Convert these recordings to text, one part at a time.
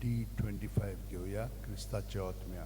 D25 घेऊया, ख्रिस्ताच्या आत्म्या.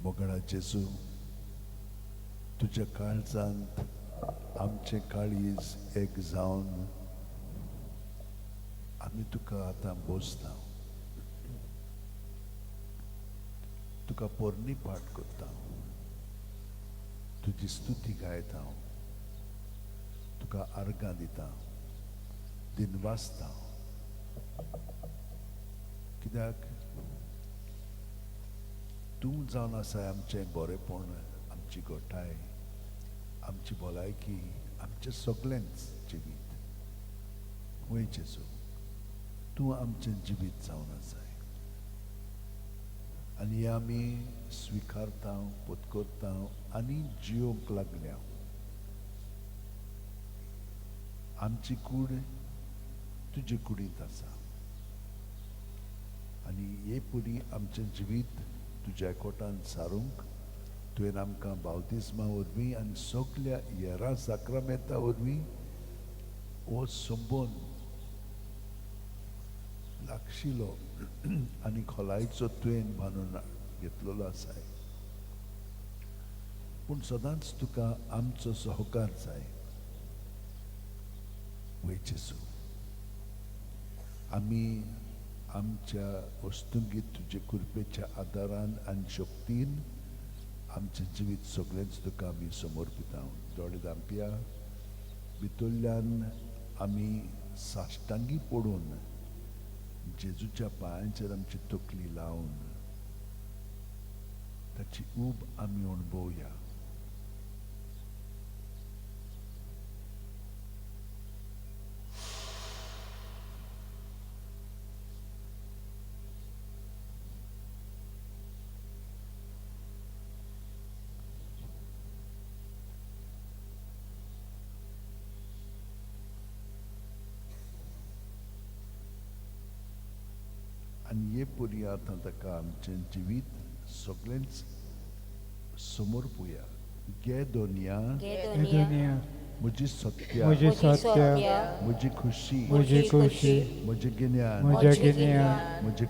मोगळा जेजू, तुझ्या काळजांत आमचे काळीज एक जावन आमी तुका आतां बोसता, तुका पोरणी पाठ करता, तुजी स्तुती गायता, तुका आर्गां दिता, दिनवासता, कित्याक तूं जावन आसा आमचें बरेपण, आमची घोटाय, आमची भलायकी, आमचें सगळेंच जिवीत. वय जेजू, तूं आमचें जिवीत जावन आसाय आनी आमी स्विकारता, पत्करता आनी जियोंक लागल्या. आमची कूड तुजे कुडींत आसा आनी हे पुरी आमचें जिवीत तुज्या एकवटान सारूंक तुवें आमकां बावतिस्मा वरवीं आनी सगळ्या हेरां साक्रामेंता वरवीं हो संबोन लागशिलो आनी खोलायेचो तुवें बांदून घेतलेलो आसाय. पूण सदांच तुका आमचो सहकार जाय. वय जेजू, आमी आमच्या वस्तुंगीत तुजे कृपेच्या आदारान आनी शक्तीन आमचें जिवीत सगळेंच तुका आमी समर्पिता. दोळे धांपया, भितरल्यान आमी साश्टांगी पडून जेजूच्या पांयांचेर आमची तकली लावन ताची ऊब आमी अणभवया. आनी हे परी आतां ताका आमचें जिवीत सगळेंच समर्पुया. गे दोनिया म्हजी सत्या, म्हजी खुशी, म्हजें गिन्यान, म्हजें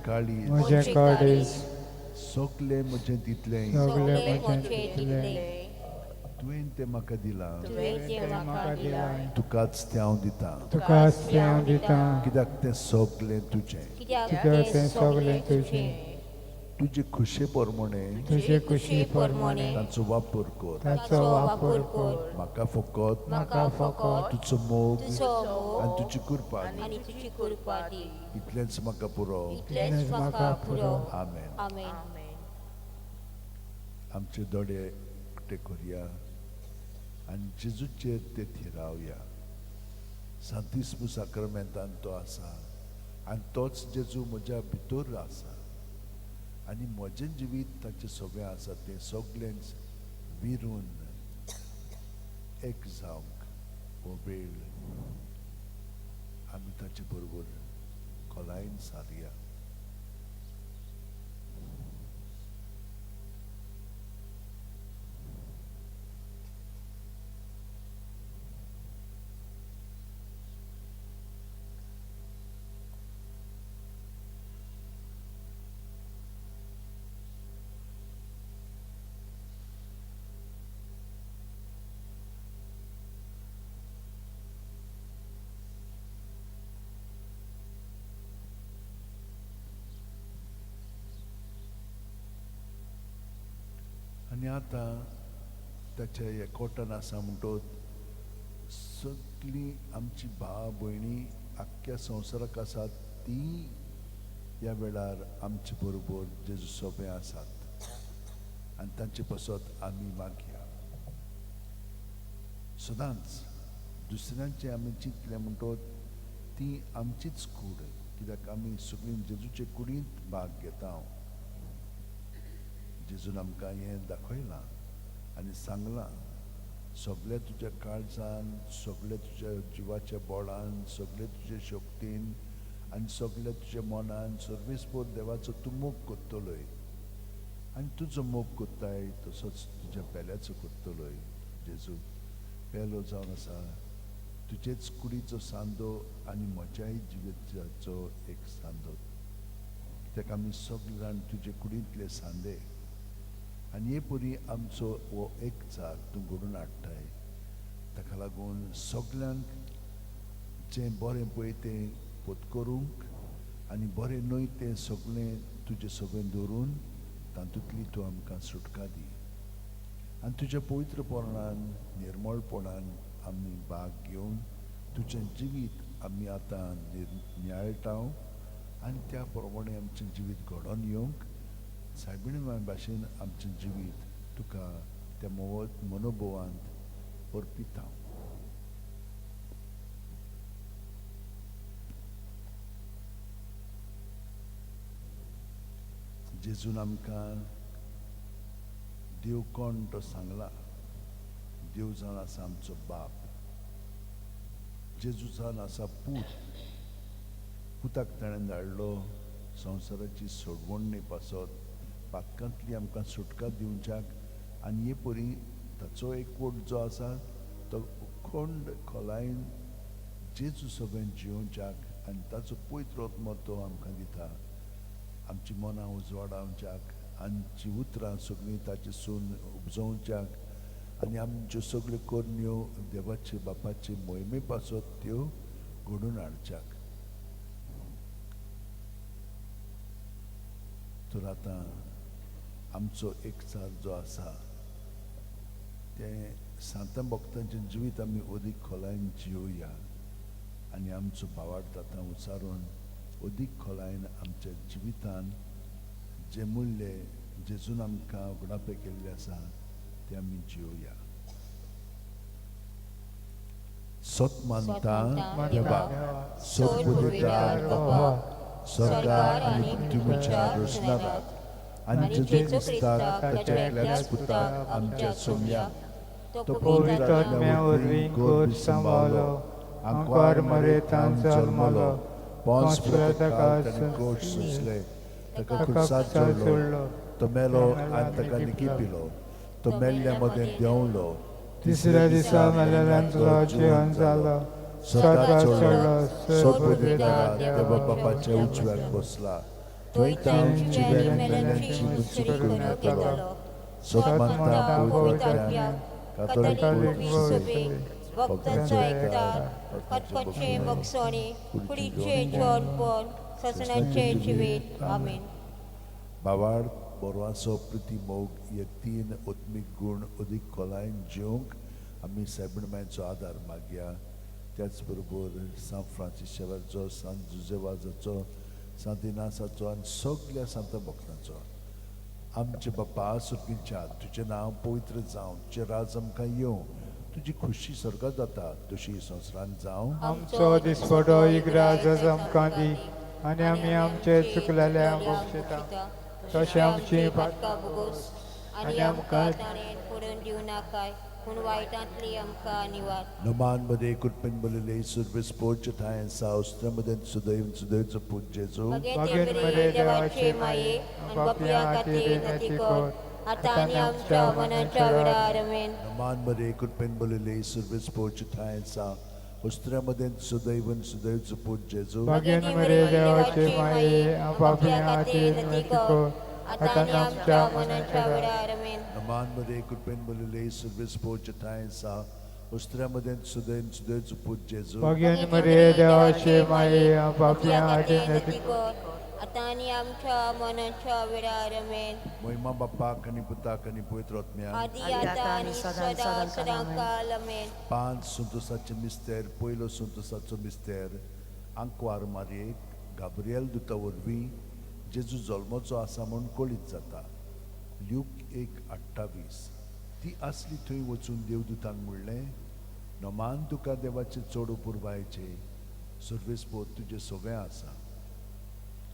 काळीज, सगळें म्हजें दितलें तुवें तें म्हाका दिलां. तुकाच तें हांव दितां, कित्याक तें सगळें तुजें. तुजे खुशे प्रमाणे ताचो वापर कर. म्हाका फकत तुजो मोग आनी तुजी कृपा दी. इतलेंच म्हाका पुरो. आमेन. आमचे दोळे उक्ते करया आनी जेजूचेर ते थिरावया. सांतिस्मो साक्रामेंतान तो आसा आनी तोच जेजू म्हज्या भितर आसा आनी म्हजें जिवीत ताचें सगळें आसा. तें सगळेंच विरून एक जावंक हो वेळ आमी ताचे बरोबर खोलायेन सारया. आनी आतां ताच्या एकवटान आसा म्हणटोच सगळीं आमची भाव भयणी आख्ख्या संवसाराक आसात ती ह्या वेळार आमचे बरोबर जेजू सोबे आसात आनी तांचे पासत आमी मागया. सदांच दुसऱ्यांचे आमी चिंतलें म्हणटोच ती आमचीच कूड, कित्याक आमी सगळीं जेजूचे कुडींत भाग घेता. जेजून आमकां हें दाखयलां आनी सांगलां, सगळें तुज्या काळजान, सगळें तुज्या जिवाच्या बोळान, सगळें तुजे शक्तीन आनी सगळें तुज्या मनान सर्वेस्पर देवाचो तूं मोग करतलोय आनी तुजो मोग कोत्ताय तसोच तुज्या पेल्याचो करतलोय. जेजू पेलो जावन आसा तुजेच कुडीचो सांदो आनी म्हज्याय जिविताचो एक सांदो. कित्याक आमी सगळे जाण तुजे कुडींतले सांदे आनी हे परी आमचो हो एक जाग तूं घडोवन हाडटाय. ताका लागून सगळ्यांक जें बरें पळय तें पत्करूंक आनी बरें न्हय तें सगळें तुजें सगळें दवरून तातूंतली तूं आमकां सुटका दी. आनी तुज्या पवित्रपणान, निर्मळपणान आमी भाग घेवन तुजें जिवीत आमी आतां नियाळटाव आनी त्या प्रमाणे आमचें जिवीत घडोवन येवंक सायबिणी भाशेन आमचें जिवीत तुका त्या मनोभवांत अर्पीत हांव. जेजून आमकां देव कोण तो सांगला. देव जावन आसा आमचो बाप. जेजू जावन आसा पुताक ताणें धाडलो संवसाराची सोडवण पासत पातकांतली आमकां सुटका दिवच्याक आनी हे परी ताचो एकवट जो आसा तो अखंड खोलायेन जेजू सगळें जियोवच्याक आनी ताचो पवित्र आत्मो तो आमकां दिता. आमची मनां उजवाडावच्याक आमची उतरां सगळीं ताचे सून उपजोवच्याक आनी आमच्यो सगळ्यो करण्यो देवाचे बापाचे मोहिमे पासत त्यो घडोवन हाडच्याक. तर आतां आमचो एकचार जो आसा तें सांतां भक्तांचें जिवीत आमी अदीक खोलायेन जियोया आनी आमचो भावार्थ आतां उचारून अदीक खोलायेन आमच्या जिवितान जे मूल्य जेजून आमकां उगडापे केल्ले आसा ते आमी जियोया. सत मानता देवाक, सत बुद्धीदार बापाक, स्वर्गार आनी पृथ्वीच्या रोशनाराक आनी जेजू क्रिस्ताक ताच्या एकल्याच पुताक आमच्या सोम्या तो पवित्र आत्म्या वरवीं गोड सांबाळलो, आंकवार मरेंतान जल्मलो, पोंस पिलाताकाल ताणें गोड सोंसले, ताका क्रुसार चडलो, तो मेलो आनी ताका निकिपिलो, तो मेल्ल्या मदें देंवलो, तिसऱ्या दिसा मेल्ल्यांतलो जिवन जालो, स्वर्गाक चडलो, सद्बुद्धीदार देवा बापाच्या उजव्याक बसला, थंय तांची जिवेल्या मेल्ल्यांची मुक्ती करून येतलो. सत मानता पवित्र आत्म्याक, कातोलीक विश्वसभेक, भक्तांचो एकठाण, खतखतचे बगसणे, कुडीचे जेवणपण, ससणांचे जिवीत. आमेन. भावार्थ, बोरवासो, प्रिती मोग हे तीन आत्मीक गूण अदीक खोलायेन जिवंक आमी सायबिण मांयचो आदार मागया. त्याच बरोबर सांत फ्रांसीस शेवारचो, सांत जुजेवाजाचो, सांत इनासाचो आनी सगळ्या सांत भक्तांचो. आमचे बापा सुर्गीच्या तुजें नांव पवित्र जावं, तुजें राज आमकां येवं, तुजी खुशी स्वर्गात जाता तशी संवसारांत जावं. आमचो दिसपडो इग्राज आमकां दी आनी आमी आमचे चुकलेल्यांक बक्षिता तशें आमची पातकां भोगोस आनी आमकां ताणें पडून दिवं नाकाय पूण वायटांतली आमकां निवार. नमान मध्ये कृपेन बोलिले सुरवेस पोच ठाय सावस्त्र मध्ये सुदैव सुदैवचो पूज जेजू भगेन मरे देवाचे माये आनी बापया खातीर नती कर आतां आनी आमच्या मनाच्या वेळार. आमेन. नमान मध्ये कृपेन बोलिले सुरवेस पोच ठाय सा वस्त्रा मध्ये सुदैवन सुदैवचो पूज जेजू भगेन मरे देवाचे माये आनी बापया खातीर नती कर आतां आनी आमच्या मनाच्या वेळार. आमेन. नमान मध्ये कृपेन बोलिले सुरवेस पोच ठाय सा वस्त्रा मध्ये सुदैवन सुदैवचो पूज जेजू भगेन मरे देवाचे माये आनी बापया खातीर नती कर आतां आनी आमच्या मनाच्या वेळार. आमेन. महिमा बापाक आनी पुताक आनी पवित्र आत्म्याक आदी आतां आनी सदां सदांकाल. आमेन. पांच संतोसाचे मिस्तेर. पयलो संतोसाचो मिस्तेर आंकवार मारयेक गाब्रिएल दुता वरवीं जेजू जल्माचो आसा म्हूण कळीत जाता. ल्यूक 1:28. ती आसली थंय वचून देवदूतान म्हणलें, नमान तुका देवाचे चोडू पुरबायचे सर्वेस्पोत तुजें सगळें आसा.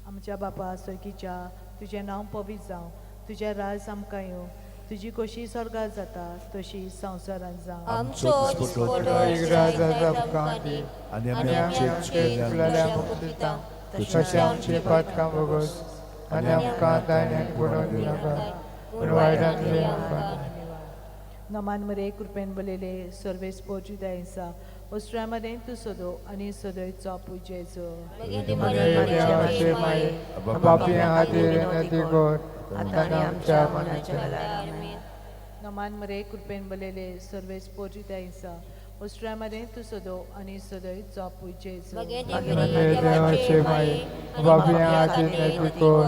आमच्या बापा स्वर्गीच्या तुजें नांव पवित्र जावं, तुजें राज आमकां येवं, तुजी कशी स्वर्गात जाता तशी संवसारांत जावं. आमचो दिसपडो इग्राज आमकां दी आनी आनी आमचे चुकलेल्यांक बक्षिता तशें आमची पातकां भोगोस आनी आमकां दायण्याक पडून दिवं नाका पूण वायटांतली आमकां. नमान मरे कृपेन बलयले सर्वेस पोर्चू दायसा वस्त्रामध्ये तूं सोदो आनी सोदोयचो पुजेचो. देवाचे माये बापया खातीर नती कर आतां आनी आमच्या मनाच्या वेळार. नमान मरे कृपेन बलयले सर्वेस पोर्चू दायसा वस्त्रामध्ये तूं सोदो आनी सोदोयचो पुजेचो. देवाचे माये बापया खातीर नती कर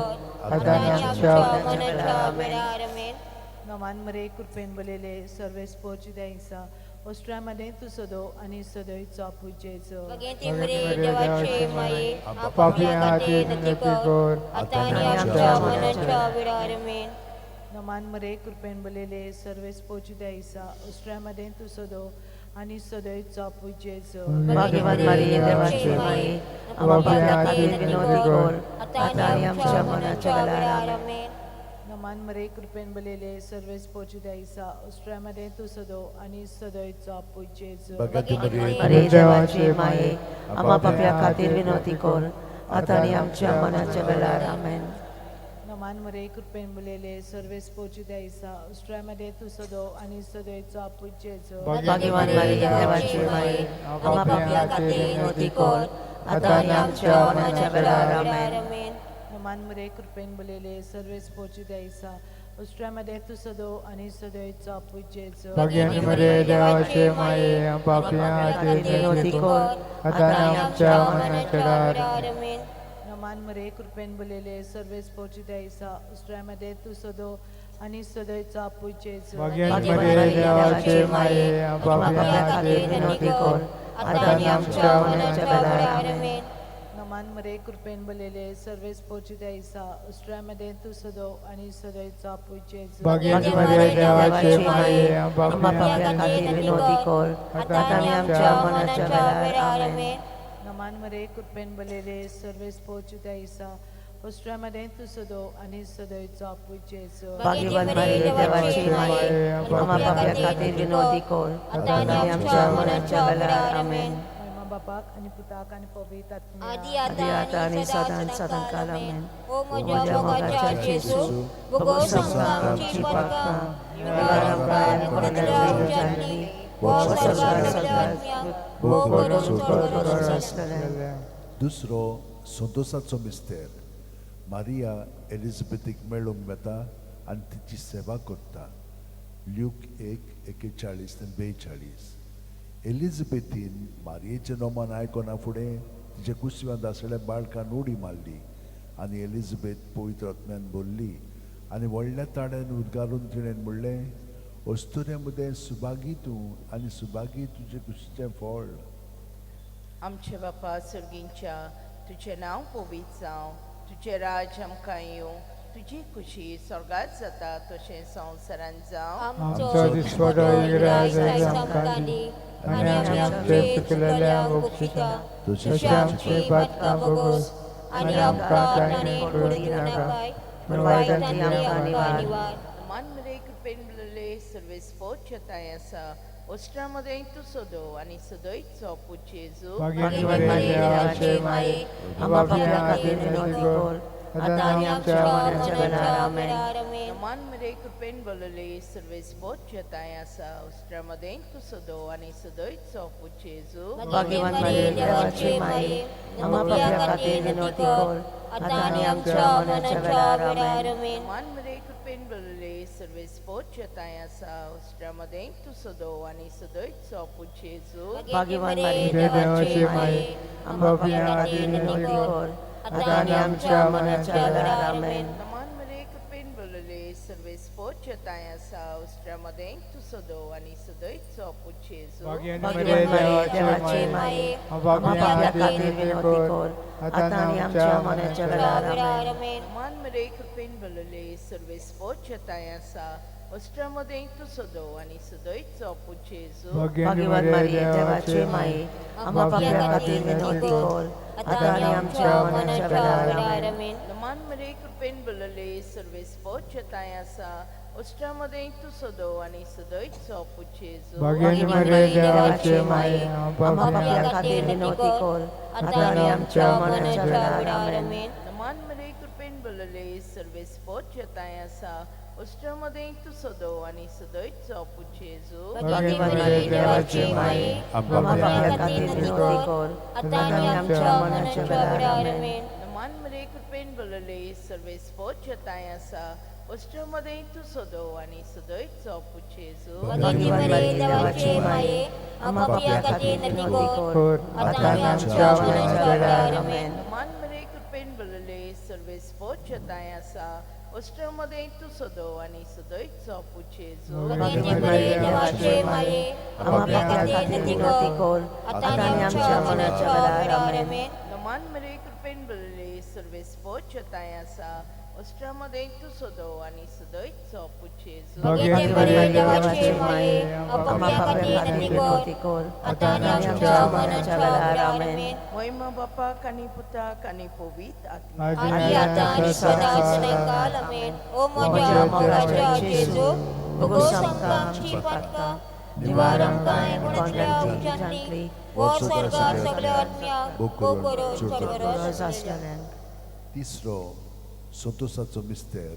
आतां आनी आमच्या मनाच्या वेळार. नमान मरे कृपेन बलयले सर्वेस पोर्चू दायसा ओस्ट्रामध्ये तू सदो आणि सदैवचो पुजेचो बगे ती मरे देवाचे माये पापी हाती विनंती कर आता आणि आमच्या मनाच्या वेळार मेन नमान मरे कृपेन बलेले सर्वेस पोचुद्या ईसा ओस्ट्रामध्ये तू सदो आणि सदैवचो पुजेचो भाग्यवान मारिये देवाची माये आम्हा पापी विनंती कर आता आणि आमच्या मनाच्या वेळार मेन नमान मरे कृपेन बलेले सर्वेस पोचुद्या ईसा ओस्ट्रामध्ये तू सदो आणि सदैवचो पुजेचो भगती मारिये देवाची माये आम्हा पाप्या खातीर विनंती कर आता आणि आमच्या मनाच्या वेळार आमेन नमान मरे कृपेन बलेले सर्वेस पोचुद्या ईसा ओस्ट्रामध्ये तू सदो आणि सदैवचो पुजेचो भाग्यवान मारिये देवाची माये आम्हा पाप्या खातीर विनंती कर आता आणि आमच्या मनाच्या वेळार आमेन मेन नमान मरे कृपेन बलेले सर्वेस पोचुद्या ईसा ओस्ट्रामध्ये तू सदो आणि सदैवचो पुजेचो भाग्याने मरे देवाचे माये पापी हाती विनंती कर आता आणि आमच्या मनाच्या वेळार मेन नमान मरे कृपेन बलेले सर्वेस पोचुद्या ईसा ओस्ट्रामध्ये तू सदो आणि सदैवचो पुजेचो भाग्याने मरे देवाचे माये पापी हाती विनंती कर आता आणि आमच्या मनाच्या वेळार मेन नमान मरे कृपेन बलेले सर्वेस पोचुद्या ईसा ओस्ट्रामध्ये तू सदो आणि सदैवचो पुजेचो भाग्याने मरे देवाचे माये आम्हा पापी पाप्या खातीर विनंती कर आता आणि आमच्या मनाच्या वेळार आमेन नमान मरे कृपेन बलेले सर्वेस पोचुद्या ईसा ओस्ट्रामध्ये तू सदो आणि सदैवचो पुजेचो भाग्यवान मारिये देवाची माये आम्हा पाप्या खातीर विनंती कर आता आणि आमच्या मनाच्या वेळार आमेन महिमा बापाक आणि पुताक आणि पवित्र आदी आत्म्याक आता आणि सदां सदां काल आमेन आमेन ओ म्हज्या मोगाच्या जेजू भोगो संतांची पडका निवारण काय पडद्यावर जाल्ली वो सगळ्यांत वो करून आसतलें दुसरो संतोषाचो मिस्तेर मारिया एलिझाबेथीक मेळूंक येता आनी तिची सेवा करता ल्यूक 1:41 ते 42 एलिझाबेथीन मारियेचें नोमान आयकना फुडें तिचे कुसव्यांत आसलेल्या बाळकान उडी मारली आनी एलिझाबेथ पवित्र आत्म्यान बोल्ली आनी व्हडल्या ताड्यान उद्गारून तिणें म्हणलें अस्तुरे मुदे सुभागी तूं आनी सुभागी तुजे कुशीचें फळ आमचे बापा सर्गींच्या तुझें नांव पवित्र जावं तुझें राज आमकां येवं तुजी खुशी स्वर्गांत जाता तशें संवसारांत जावं आमचो दिसवडो इग्राज आमकां दी आनी आमचे चुकलेल्यांक बक्षिता तशें आमची पातकां भोगोस आनी आमकां ताणें पडूंक नाका पूण वायटांतली आमकां निवार मान मरे कृपेन बलले सर्वेस पोच येताय आसा ओस्ट्रामध्ये तू सदो आणि सदैवचो पुजेचो भाग्याने मरे देवाचे माये आम्हा पाप्या खातीर विनंती कर आता आणि आमच्या मनाच्या वेळार आमेन मान मरे कृपेन बलले सर्वेस पोच येताय आसा ओस्ट्रामध्ये तू सदो आणि सदैवचो पुजेचो भाग्यवान मारिये देवाची माये आम्हा पाप्या खातीर विनंती कर आता आणि आमच्या मनाच्या वेळार आमेन मान मरे कृपेन बलले सर्वेस पोच येताय आसा ओस्ट्रामध्ये तू सदो आणि सदैवचो पुजेचो भाग्यवान मारिये देवाची माये आम्हा पाप्या खातीर विनंती कर आता आणि आमच्या मनाच्या वेळार आमेन मान मरे कृपेन बलले सर्वेस पोच येताय आसा ओस्ट्रामध्ये तू सदो आणि सदैवचो पुजेचो भाग्याने भाग्यवान मरे मारिये देवाचे देवाची माये माये आम्हा आम्हा पाप्या पाप्या खातीर खातीर विनंती विनंती कर कर आता आता आणि आमच्या मनाच्या वेळार आमेन मान मरे कृपेन बलले सर्वेस पोच येताय आसा ओस्ट्रामध्ये तू सदो आणि सदैवचो पुजेचो भाग्याने भाग्यवान मरे मारिये देवाचे देवाची माये माये आम्हा पाप्या खातीर विनंती कर आता आणि आमच्या मनाच्या वेळार आमेन मान मरे कृपेन बलले सर्वेस पोच येताय आसा ओस्ट्रामध्ये तू सदो आणि सदैवचो पुजेचो भाग्याने मरे देवाचे माये आम्हा आम्हा पाप्या खातीर विनंती कर आता आणि आमच्या मनाच्या वेळार आमेन मान मरे कृपेन बलले सर्वेस पोच येताय आसा ओस्ट्रामध्ये तू सदो आणि सदैवचो पुजेचो भाग्यवान मारिये देवाची माये आम्हा पाप्या खातीर विनंती कर आता आणि आमच्या मनाच्या वेळार आमेन मान मरे कृपेन बलले सर्वेस पोच येताय आसा ओस्ट्रामध्ये तू सदो आणि सदैवचो पुजेचो भाग्यवान मारिये देवाची माये आम्हा पाप्या खातीर विनंती कर आता आणि आमच्या मनाच्या वेळार आमेन मान मरे कृपेन बलले सर्वेस पोच येताय आसा उष्ट्रामध्ये तू सदो आणि सदैव पुजेजो बघेते बरे देवाचे माये आम्हा खातीर नती कर आता आणि आमच्या मनाच्या वेळार आमेन. नमान मरे कृपेन बरले सर्वेस पोचताय आसा उष्ट्रामध्ये तू सदो आणि सदैव पुजेजो बघेते बरे देवाचे माये आम्हा खातीर नती कर आता आणि आमच्या मनाच्या वेळार आमेन. महिमा बापा कानी पुता कानी पवित आत्मा आदी आता आणि सदा सदाकाल आमेन. ओ माझ्या मोलाच्या जेजू भोगोस आमकां आमची पातकां निवार आमकां गुणाच्या उज्यांतली वो स्वर्गार सगळ्या आत्म्याक बोकोरो चडवरस आसलेल्यान तिसरो संतोसाचो मिस्तेर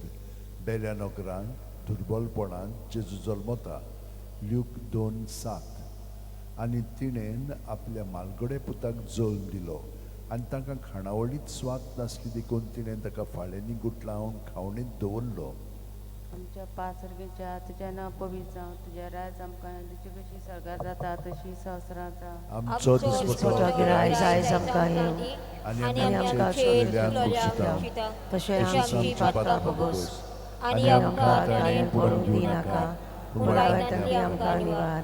बेल्या नोकरान दुर्बलपणान जेजू जल्मता ल्यूक 2:7 आनी तिणेन आपल्या मालगडे पुताक जल्म दिलो आनी ताका खाणावळीत स्वाद नासली देखून तिणें ताका फाळेंनी गुटलावन खावणीत दवरलो. आमच्या पासर्गेच्या तुझ्या नांव पवित्र जावं तुझ्या राज आमकां तुजी कशी सर्गार जाता तशी संवसारांत जावं. आमचो दिसपतो गिराय जायज आमकां येवं आनी आमच्या आमच्या चुकलेल्यांक चुकलेल्यांक बक्षिता. तशें आमची पातकां भोगोस आनी आमकां ताणें पडूंक दिनाका पूण वायटांतली आमकां निवार.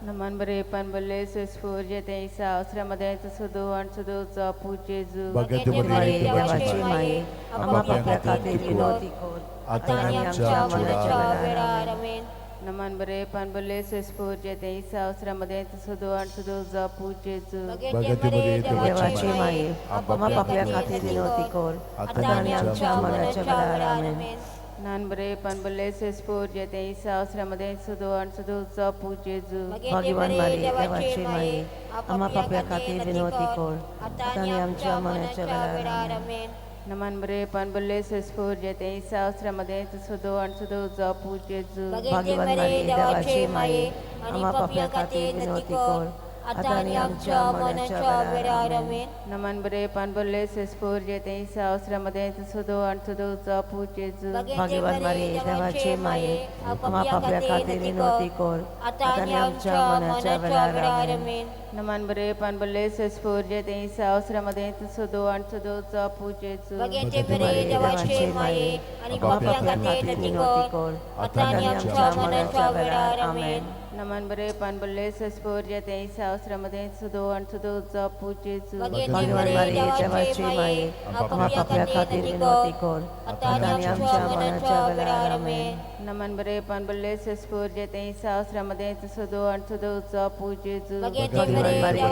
नमन बरे पान बल्ले सेसफोर जे ते ईसा अवसरामध्ये सुदो आणि सुदोचा पूजेजू बघेते माये बरे देवाची माये आम्हा पाप्या खातीर विनोदी कर आता आनी आमच्या मनाच्या वेळार आमेन. नमन बरे पान बल्ले सेसफोर जे ते ईसा अवसरामध्ये सुदो आणि सुदोचा पूजेजू बघेते बरे देवाची माये आम्हा पाप्या खातीर विनोदी कर आता आनी आमच्या मनाच्या वेळार आमेन. नान बरे पान बल्ले सेसफोर जे ते ईसा अवसरामध्ये सुदो आणि सुदोचा पूजेजू भाग्यवान मारी देवाची माये आम्हा पाप्या खातीर विनोदी कर आता आनी आमच्या मनाच्या वेळार आमेन. नमन बरे पान बल्ले सेसफोर जे ते ईसा अवसरामध्ये सुदो आणि सुदोचा पूजेजू भाग्यवान मारी देवाची माये आम्हा पाप्या खातीर विनोदी कर आता आनी आमच्या मनाच्या वेळार आमेन. नमन बरे पान बल्ले सेसफोर जे ते ईसा अवसरामध्ये सुदो आणि सुदोचा पूजेजू भाग्यवान मारी देवाची माये आम्हा पाप्या खातीर विनोदी कर आता आनी आमच्या मनाच्या वेळार आमेन. नमन बरे पान बल्ले सेसफोर जे ते ईसा अवसरामध्ये सुदो आणि सुदोचा पूजेजू बघेते बरे देवाचे माये आनी पाप्या खातीर नती कर आता आनी आमच्या मनाच्या वेळार आमेन. नमन बरे पान बल्ले सेसफोर जे ते ईसा अवसरामध्ये सुदो आणि सुदोचा पूजेजू भाग्यवान मारी देवाची माये आम्हा पाप्या खातीर विनोदी कर आता आनी आमच्या मनाच्या वेळार आमेन. नमन बरे पान बल्ले सेसफोर जे ते ईसा अवसरामध्ये सुदो आणि सुदोचा पूजेजू भाग्यवान मारी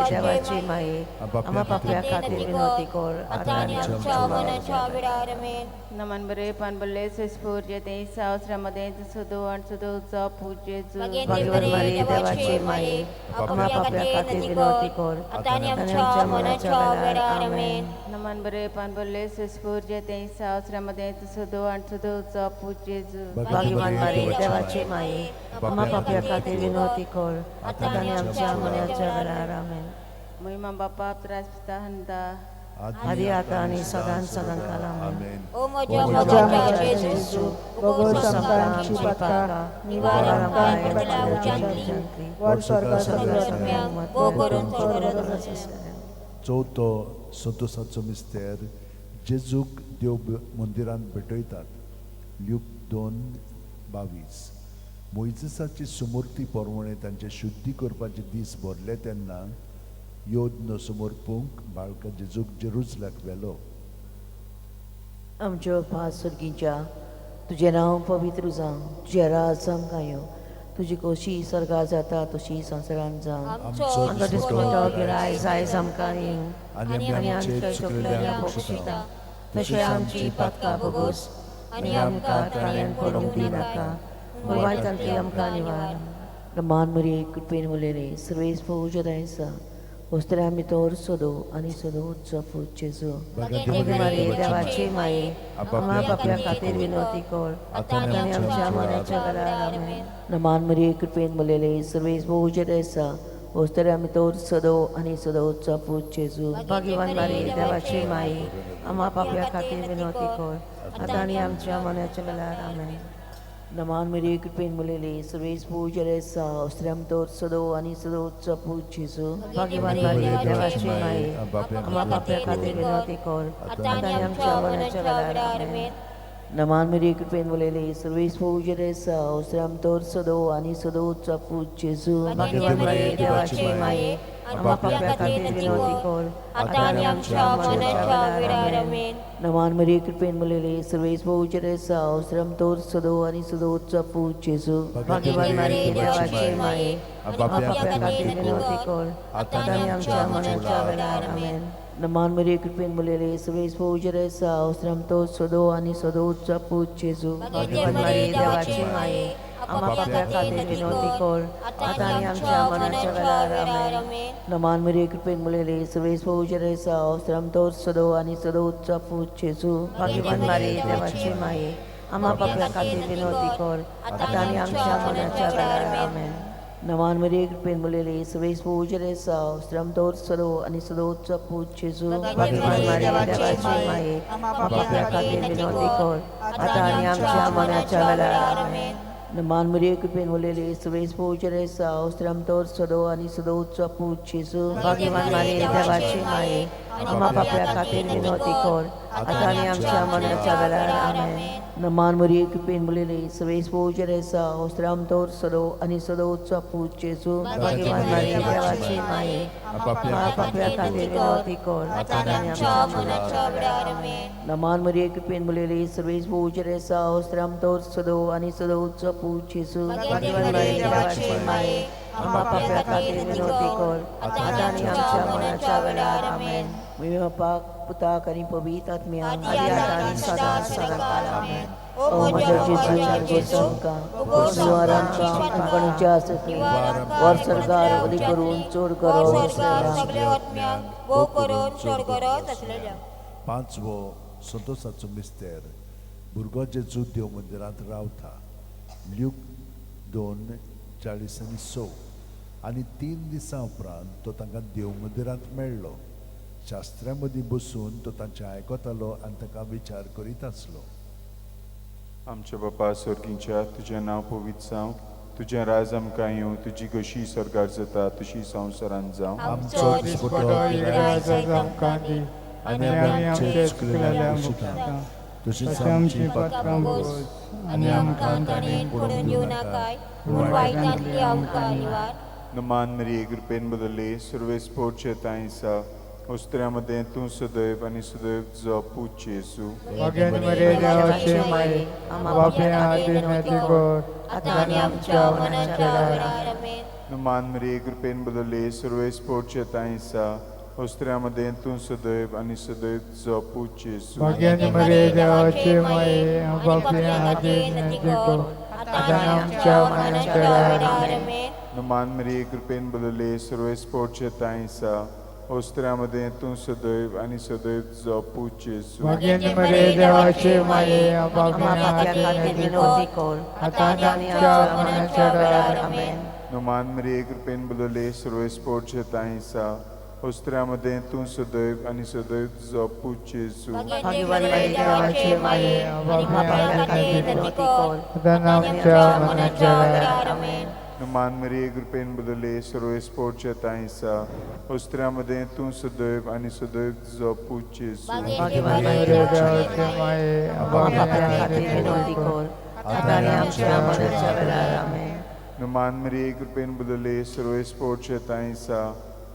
देवाची माये आम्हा पाप्या खातीर विनोदी कर आता आनी आमच्या मनाच्या वेळार आमेन. नमन बरे पान बल्ले सेसफोर जे ते ईसा अवसरामध्ये सुदो आणि सुदोचा पूजेजू भाग्यवान मारी देवाची माये आम्हा पाप्या खातीर विनोदी कर आता आनी आमच्या मनाच्या वेळार आमेन. नमन बरे पान बल्ले सेसफोर जे ते ईसा अवसरामध्ये सुदो आणि सुदोचा पूजेजू भाग्यवान मारी देवाची माये आम्हा पाप्या खातीर विनोदी कर आता आनी आमच्या मनाच्या वेळार आमेन. महिमा बापा त्रास पिता हंता आदी आता आनी सदां सदांकाल आमेन. आमेन. ओ माझ्या माझ्या मोलाच्या जेजू जेजू भोगोस आमकां आमची पातकां निवार आमकां गुणाच्या उज्यांतली वर स्वर्गार सगळ्या आत्म्यांक बो करून चडवरस आसलेल्यान. चवथो संतोसाचो मिस्तेर जेजूक देव मंदिरांत भेटयतात ल्यूक 2:22. मोइजेसाची सुमूर्ती परमणे तांचे शुद्धी करपाचे दीस भरले तेन्ना योद्न समोरपूंक बाळका जेजूक जेरुसलाक व्हेलो. आमच्या पासर्गीच्या तुजें नांव पवित्र जावं तुजें राज आमकां येवं तुजी कशी सर्गार जाता तशी संवसारांत जावं. आमचो दिसपतो गिराय जायज आमकां येवं आनी आनी आमच्या चुकलेल्यांक बक्षिता तशें आमची पातकां भोगोस आनी आमकां ताळ्यान पडूंक दिनाका पूण वायटांतली आमकां निवार. मान मरी कृपेन उलयले सर्वेस पौज दायसा वस्त्रा भितर सदो आनी सदोचो पूत जेजू बघेते मारी देवाची माये आम्हा पाप्या खातीर विनोदी कर आता आनी आमच्या मनाच्या वेळार आमेन. नमान मरी कृपेन उलयले सर्वेस पौज दायसा वस्त्रा भितर सदो आनी सदोचो पूत जेजू भाग्यवान मारी देवाची माये आम्हा पाप्या खातीर विनोदी कर आता आनी आमच्या मनाच्या वेळार आमेन. नमान मेरी कृपेन मुलेले सर्वेस पूजरे सा अस्त्रम तोर सदो आणि सदोचा पूज जेजू भाग्यवान मारी देवाची माये आम्हा पाप्या खातीर विनोदी कर आता आनी आमच्या मनाच्या वेळार आमेन. Naman Maria Kripen Mulele, Service Pujeresa, Ostram Tor Sodo, Ani Sodo Chapu Jesu, Bhagwan Maria देवाची माये आपापल्या विनोदी आता आणि आमच्या मरणाच्या वेळेला आमेन. Naman Maria Kripen Mulele, Service Pujeresa, Ostram Tor Sodo, Ani Sodo Chapu Jesu, भगवान मारी देवाची माये आपापल्या विनोदी आता आणि आमच्या मरणाच्या वेळेला आमेन. Naman Maria Kripen Mulele, Service Pujeresa, Ostram Tor Sodo, Ani Sodo Chapu Jesu, भगवान मारी देवाची माये आपापल्या विनोदी आता आणि आमच्या मरणाच्या वेळेला आमेन. Naman Maria Kripen Mulele, Service Pujeresa, Ostram Tor Sodo, Ani Sodo Chapu Jesu, भगवान मारी देवाची माये आपापल्या विनोदी आता आणि आमच्या मरणाच्या वेळेला आमेन. Naman Maria Kripen Mulele, Service Pujeresa, Ostram Tor Sodo, Ani Sodo Chapu Jesu, भगवान मारी देवाची माये आपापल्या विनोदी आता आणि आमच्या मरणाच्या वेळेला आमेन. Naman Maria Kripen Mulele, Service Pujeresa, Ostram Tor Sodo, Ani Sodo Chapu Jesu, भगवान मारी देवाची माये आपापल्या विनोदी आता आणि आमच्या मरणाच्या वेळेला आमेन. Naman Maria Kripen Mulele, Service Pujeresa, Ostram Tor Sodo, Ani Sodo Chapu Jesu, भगवान मारी देवाची माये आपापल्या विनोदी आता आणि आमच्या मरणाच्या वेळेला आमेन. Naman Maria Kripen Mulele, Service Pujeresa, Ostram Tor Sodo, Ani Sodo Chapu Jesu, भगवान मारी देवाची माये आपापल्या विनोदी आता आणि आमच्या मरणाच्या वेळेला आमेन. Mga pagputak ani pabit at miyan, आदि आता आणि सदा सदाकाळ आमेन. O Mother Jesus, gosam ka, suwaran ka, ang kanudya sa war sargar, uli karun, chor karo, सगळ्या आत्म्यांक भोव करून स्वर्ग करत असलेल्या पांचवो संतोषाचो मिस्तेर भुरगो जेजू देव मंदिरांत रावता. ल्यूक 2:40-6 आनी 3 दिसां उपरांत तो तांकां देव मंदिरांत मेळ्ळो. शास्त्र्यां मदीं बसून तो तांचें आयकतालो आनी तांकां विचार करीत आसलो. आमच्या बापा स्वर्गींच्या तुजें नांव पवित्र जावं, तुजें राज आमकां येवं, तुजी कशी स्वर्गार जाता तशी संवसारांत जावं. आमचो दिसपटो इराज आमकां दी आनी आमी आमचे चुकलेल्यांक भोगता तशीच आमची पातकां बोस आनी आमकां ताणें पडून दिवं नाकाय पूण वायटांतली आमकां निवार. नमान मरी कृपेन बदले सर्वेस पोचे ताईसा उस्त्र्यामध्ये तू सदैव आणि सदैव जपू जेसू. भगवान मरे देवाचे माये बापया दिनाची गोड आता आणि आमच्या मरणाच्या वेळेला आमेन. नमान मरी कृपेन बदले सर्वेस पोचे ताईसा उस्त्र्यामध्ये तू सदैव आणि सदैव जपू जेसू. भगवान मरे देवाचे माये बापया दिनाची गोड आता आमच्या मरणाच्या वेळेला आमेन. नमान मरी कृपेन बदले सर्वेस पोचे ताईसा उस्त्र्यामध्ये तू सदैव आणि सदैव जपू जेसू. भगवान मरे देवाचे माये बापया दिनाची गोड आता आमच्या मरणाच्या वेळेला आमेन. नमान मरी कृपेन बदले सर्वेस पोचे ताईसा उस्त्र्यामध्ये तू सदैव आणि सदैव जपू जेसू. भगवान मरे देवाचे माये बापया दिनाची गोड आता आमच्या मरणाच्या वेळेला आमेन. नमान मरी कृपेन बदले सर्वेस पोचे ताईसा उस्त्र्यामध्ये तू सदैव आणि सदैव जपू जेसू. भगवान मरे देवाचे माये बापया दिनाची गोड आता आणि आमच्या मरणाच्या वेळेला आमेन. नमान मरी कृपेन बदले सर्वेस पोचे ताईसा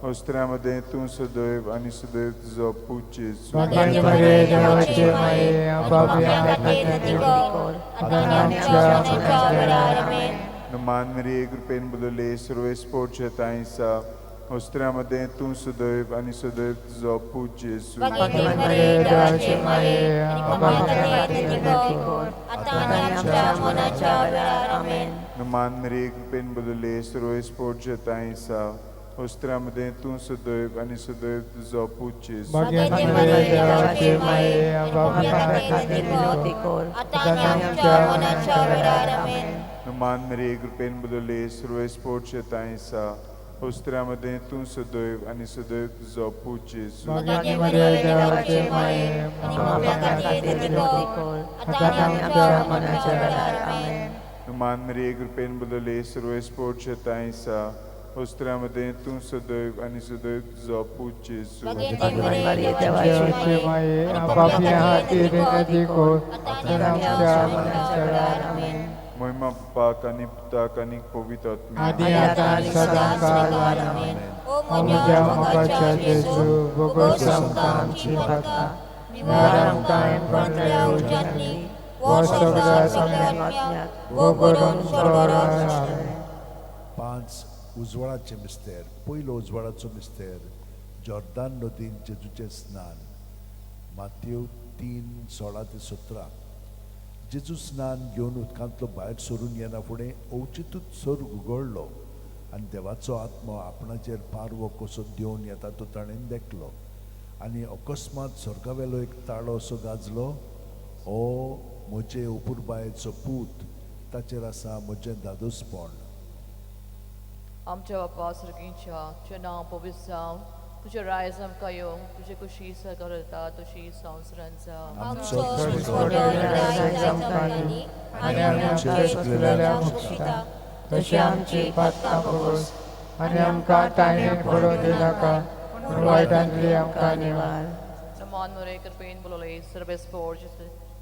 उस्त्र्यामध्ये तू सदैव आणि सदैव जपू जेसू. भगवान मरे देवाचे माये बापया दिनाची गोड आता आमच्या मरणाच्या वेळेला आमेन. नमान मरी कृपेन बदले सर्वेस पोचे ताईसा उस्त्र्यामध्ये तू सदैव आणि सदैव जपू जेसू. भगवान मरे देवाचे माये बापया दिनाची गोड आता आणि आमच्या मरणाच्या वेळेला आमेन. नमान मरी कृपेन बदले सर्वेस पोचे ताईसा उस्त्र्यामध्ये तू सदैव आणि सदैव जपू जेसू. भगवान मरे देवाचे माये बापया दिनाची गोड आता आणि आमच्या मरणाच्या वेळेला आमेन. नमान मरी कृपेन बदले सर्वेस पोचे ताईसा उस्त्र्यामध्ये तू सदैव आणि सदैव जपू जेसू. भगवान मरे देवाचे माये बापया दिनाची गोड आता आमच्या मरणाच्या वेळेला आमेन. नमान मरी कृपेन बदले सर्वेस पोचे ताईसा वस्त्रामध्ये तू सदैव आणि सदैव तुझा पूज येसू भगवान मारिये देवाची माये आपापल्या हाती विनंती कर आता आमच्या मनाच्या आमेन. महिमा पाक आणि पुताक आणि पवित्र आत्म्या आधी आता आणि सदाकाळ आमेन. ओ माझ्या मोगाच्या जेजू भोगोस आमकां आमची भाता निवारण कायम पडल्या उजाडली व सगळ्या सगळ्यांक व करून स्वर्गात. 5 उजवाडाचे मिस्तेर. पयलो उजवाडाचो मिस्तेर जॉर्दान नदीन जेजूचें स्नान. मातयेव 3:16-17. जेजू स्नान घेवन उदकांतलो भायर सरून येना फुडें अवचितूच स्वर्ग उगडलो आनी देवाचो आत्मो आपणाचेर पारवो कसो देवन येता तो ताणें देखलो आनी अकस्मात स्वर्गावेलो एक ताळो असो गाजलो, हो म्हजे उपुरबायेचो पूत, ताचेर आसा म्हजें दादोसपण. आमच्या बापा सर्गींच्या तुझें नांव पवित्र जावं, तुजें रायज आमकां येवं, तुजे कुशी सगळं येता तशी संवसारांत जावं. आमचो आनी आमच्या चुकलेल्या मुक्ता तशी आमची पातकां भोगोस आनी आमकां ताणें पडूं दिनाका पूण वायटांतली आमकां निवार. नमान मोरे कृपेन बोलले सर्वे स्पोर्ट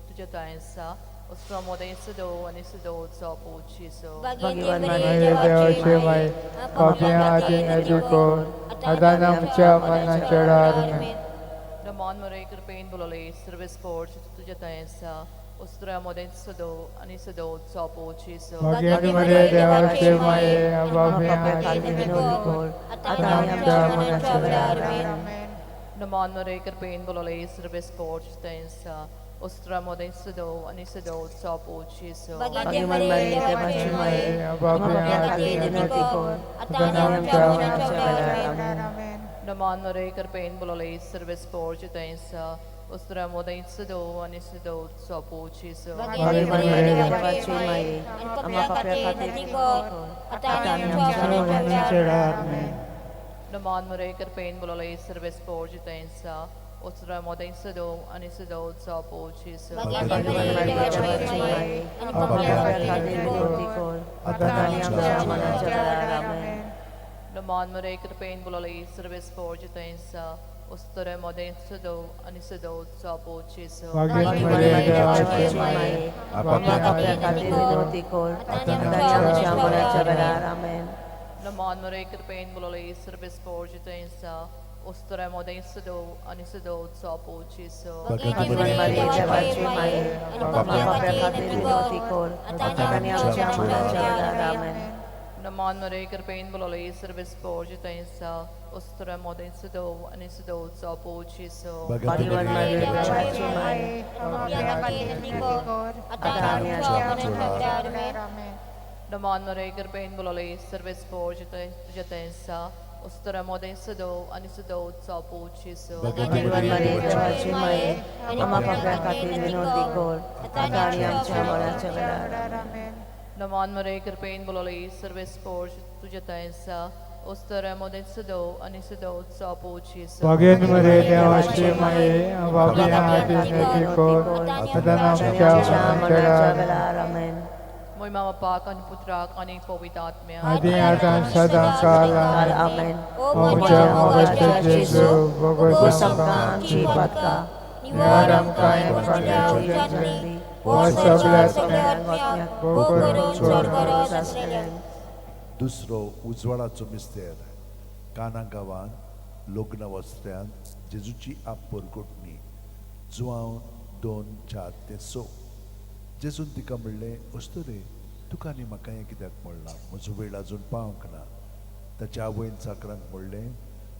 तुझे तायसा उसरा मोदे सदो आणि सदो चापूच येसो. भगवान माये देवाची माये पापीं आदी नदी कोर आतां आमच्या मनाच्या दारान. नमान मोरे कृपेन बोलले सर्वे स्पोर्ट तुझे तायसा उसरा मोदे सदो आणि सदो चापूच येसो. भगवान माये देवाची माये पापीं आदी नदी कोर आतां आमच्या मनाच्या दारान. नमान मोरे कृपेन बोलले सर्वे स्पोर्ट तायसा उसरा मोदे सदो आणि सदो चापूच येसो. भगवान मारिये देवाची माये पापीं आदी नदी कोर आतां आमच्या मनाच्या दारान. नमान मोरे कृपेन बोलले सर्वे स्पोर्ट तायसा उसरा मोदे सदो आणि सदो चापूच येसो. भगवान मारिये देवाची माये आम्हा पाप्या खातीर आतां आमच्या मनाच्या दारान. नमान मोरे कृपेन बोलले सर्वे स्पोर्ट तायसा उसरा मोदे सदो आणि सदो चापूच येसो. भगवान मारिये देवाची माये आम्हा पाप्या खातीर विनंती कर आतां आमच्या मनाच्या दारान. नमान मोरे कृपेन बोलले सर्वे स्पोर्ट तायसा उसरा मोदे सदो आणि सदो चापूच येसो. भगवान मारिये देवाची माये आम्हा पाप्या खातीर विनंती कर आतां आमच्या मनाच्या दारान. नमान मोरे कृपेन बोलले सर्वे स्पोर्ट तायसा उसरा मोदे सदो आणि सदो चापूच येसो. भगवान मारिये देवाची माये आम्हा पाप्या खातीर विनंती कर आतां आमच्या मनाच्या दारान. नमान मोरे कृपेन बोलले सर्वे स्पोर्ट तायसा उसरा मोदे सदो आणि सदो चापूच येसो. भगवान मारिये देवाची माये आम्हा खातीर विनंती कर आतां आमच्या मनाच्या दारान. नमान मोरे कृपेन बोलले सर्वे स्पोर्ट तुझे तायसा उसरा मोदे सदो आणि सदो चापूच येसो. भगवान मारिये देवाची माये आम्हा पाप्या खातीर विनंती कर आतां आमच्या मनाच्या दारान. नमान मोरे कृपेन बोलले सर्वे स्पोर्ट तुझे तायसा उसरा मोदे सदो आणि सदो चापूच येसो. भगवान मारिये देवाची माये पापीं आदी नदी कोर आतां आमच्या मनाच्या दारान. महिमा बापाक आणि पुत्राक आणि पवित्र आत्म्या आधी आता सदाकाळ आमेन. ओ म्हज्या मोगाच्या जेजू भोगोस आमकां आमची भाता निवारण कायम पडल्या उजाडली व सगळ्या सगळ्यांक व करून स्वर्गात आसलेल्या. दुसरो उजवाडाचो मिस्तेर. काना गांवांत लग्न वस्त्र्यांत जेजूची आप परगोटणी. जुवांव 2:4-6. जेजून तिका म्हणलें, अस्तो रे, तुका आनी म्हाका हें कित्याक म्हणलां? म्हजो वेळ आजून पावंक ना. ताच्या आवयन चाकरांक म्हणलें,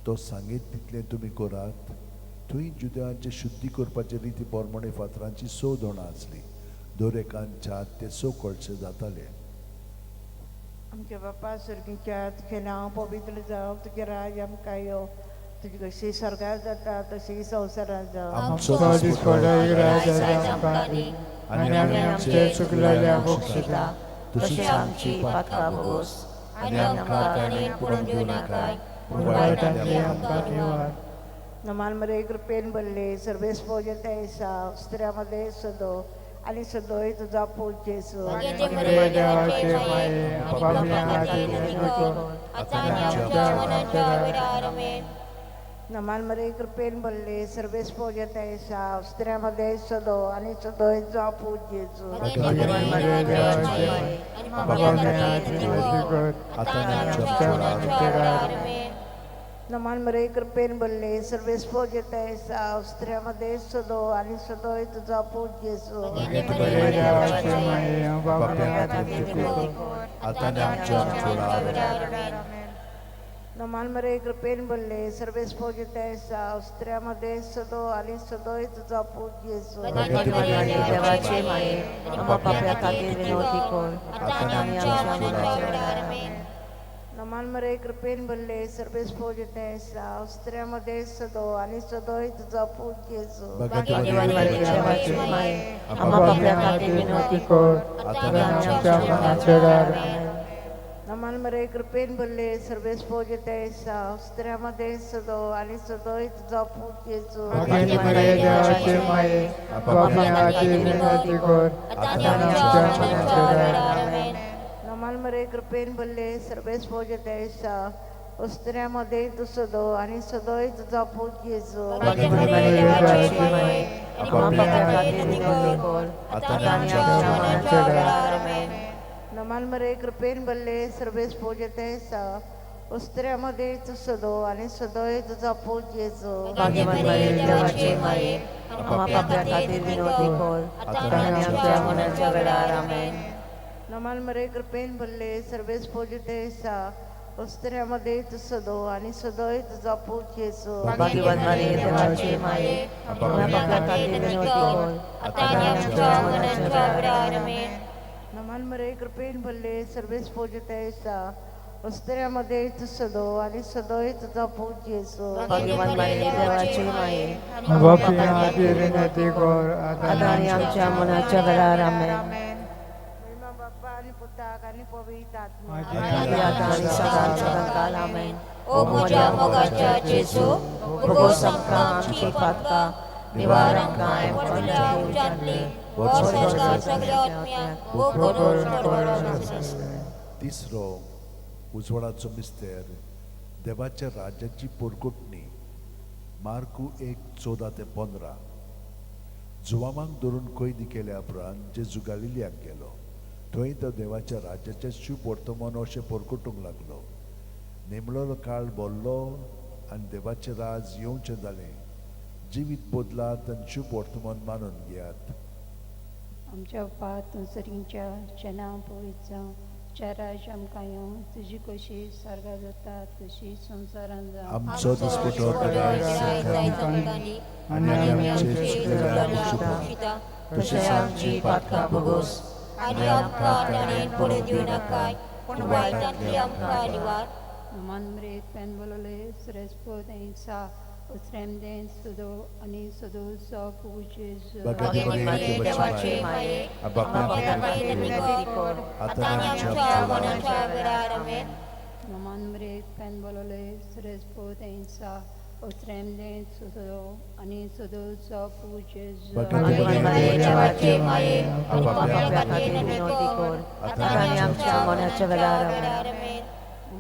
तो सांगीत तितलें तुमी करात. थंय जुद्यांचे शुद्धी करपाचे रिती पोरमणे फातरांची 6 दोणां आसलीं. दर एकान 4 ते 6 कळशे जाताले. आमच्या बापा सर्गीच्या तुजें नांव पवित्र जावं, तुजें राज आमकां येवं, तुजी कशी स्वर्गांत जाता तशी संवसारांत जावं. आमचो दिसपडो राजा आमकां दी आनी आमी आमचे चुकलेल्या बक्षिता तशी आमची पातकां भोगोस आनी आमकां ताणें पडून दिवं नाकाय पूण वायटांतली आमकां निवार. नमान मरे कृपेन भरले सर्वेस भोजन तैसा स्त्रियामध्ये सदो आणि सदोय तुझा पूज जेजू देवाचे माये आपापल्या हाती विनवती कर आता आणि आमच्या मनाच्या वेळार आमेन. नमान मरे कृपेन बोलले सर्वेस पोजत आहे साव स्त्रियामध्ये सदो आणि सदोय तुझा पूज जेजू भगवान मारे देवाचे माये आपापल्या हाती विनवती कर आता आणि आमच्या मनाच्या वेळार आमेन. नमान मरे कृपेन बोलले सर्वेस पोजत आहे साव स्त्रियामध्ये सदो आणि सदोय तुझा पूज जेजू देवाचे माये आपापल्या हाती विनवती कर आता आणि आमच्या वेळार आमेन. नमान मरे कृपेन बोलले सर्वेस पोजत आहे साव स्त्रियामध्ये सदो आणि सदोय तुझा पूज जेजू देवाचे माये आपापल्या खातीर विनवती कर आता आणि आमच्या वेळार आमेन. नमान मरे कृपेन बोलले सर्वेस पोजत आहे साव स्त्रियामध्ये सदो आणि सदोय तुझा पूज जेजू देवाचे माये आपापल्या खातीर विनवती कर आता आणि आमच्या मनाच्या वेळार आमेन. नमान मरे कृपेन बोलले सर्वेस पोजत आहे साव स्त्रियामध्ये सदो आणि सदोय तुझा पूज जेजू देवाचे माये आपापल्या हाती विनवती कर आता आणि आमच्या मनाच्या वेळार आमेन. नमान मरे कृपेन बोलले सर्वेस पोजत आहे साव स्त्रियामध्ये तू सदो आणि सदोय तुझा पूज जेजू देवाचे माये आपापल्या हाती विनवती कर आता आणि आमच्या मनाच्या वेळार आमेन. नमान मरे कृपेन बोलले सर्वेस पोजत आहे साव स्त्रियामध्ये तू सदो आणि सदोय तुझा पूज जेजू देवाचे माये आपापल्या खातीर विनवती कर आता आणि आमच्या मनाच्या वेळार आमेन. नमान मरे कृपेन बोलले सर्वेस पोजत आहे साव स्त्रियामध्ये तू सदो आणि सदोय तुझा पूज जेजू देवाचे माये आपापल्या खातीर विनवती कर आता आणि आमच्या मनाच्या वेळार आमेन. नमान मरे कृपेन बोलले सर्वेस पोजत आहे साव स्त्रियामध्ये तू सदो आणि सदोय तुझा पूज जेजू देवाचे माये आपापल्या हाती विनवती कर आता आणि आमच्या मनाच्या वेळार आमेन. महिमा बाप्पा आणि पुताक आणि पवित्र आत्मा आता आणि सदाकाळ आमेन. ओ म्हज्या मोगाच्या जेजू भोगोस आमकां आमची पातकां निवारण काय पडल्या उजाडली व स्वर्गात सगळ्या आत्म्यांक भोग करून तिसरो उजवाडाचो मिस्तेर देवाच्या राज्याची पोरकुटणी मार्कू 1:14-15. जुवामांक धरून कैदी केल्या उपरांत जेजू गालिलियाक गेलो. थंय तो देवाच्या राज्याचे शुभ वर्तमान अशें पोरकुटूंक लागलो. नेमलेलो काळ बोल्लो आनी देवाचें राज येवचें जालें. जिवीत बदलात आनी शुभ वर्तमान मानून घेयात. आमच्या बापात सरींच्या नांव पवित्र जावं तुझ्या राज आमकां येवं तुजी कशी सर्गा जाता तशी संवसारान जावं. आमचो दिसपटो आनी तशें आमची पातकां भोगोस आनी आमकां ताणेन पडूं दिवं नाकाय पूण वायटांतली आमकां निवार. Manmre penvolole srespo densa ostremden sudo ani sudo so pujes Bhagavate Maria देवाचे माये आपापल्या विनंती कर आता आमच्या मनाच्या वेळार आमेन. Manmre penvolole srespo densa ostremden sudo ani sudo so pujes देवाचे माये आपापल्या विनंती कर आता आमच्या मनाच्या वेळार आमेन.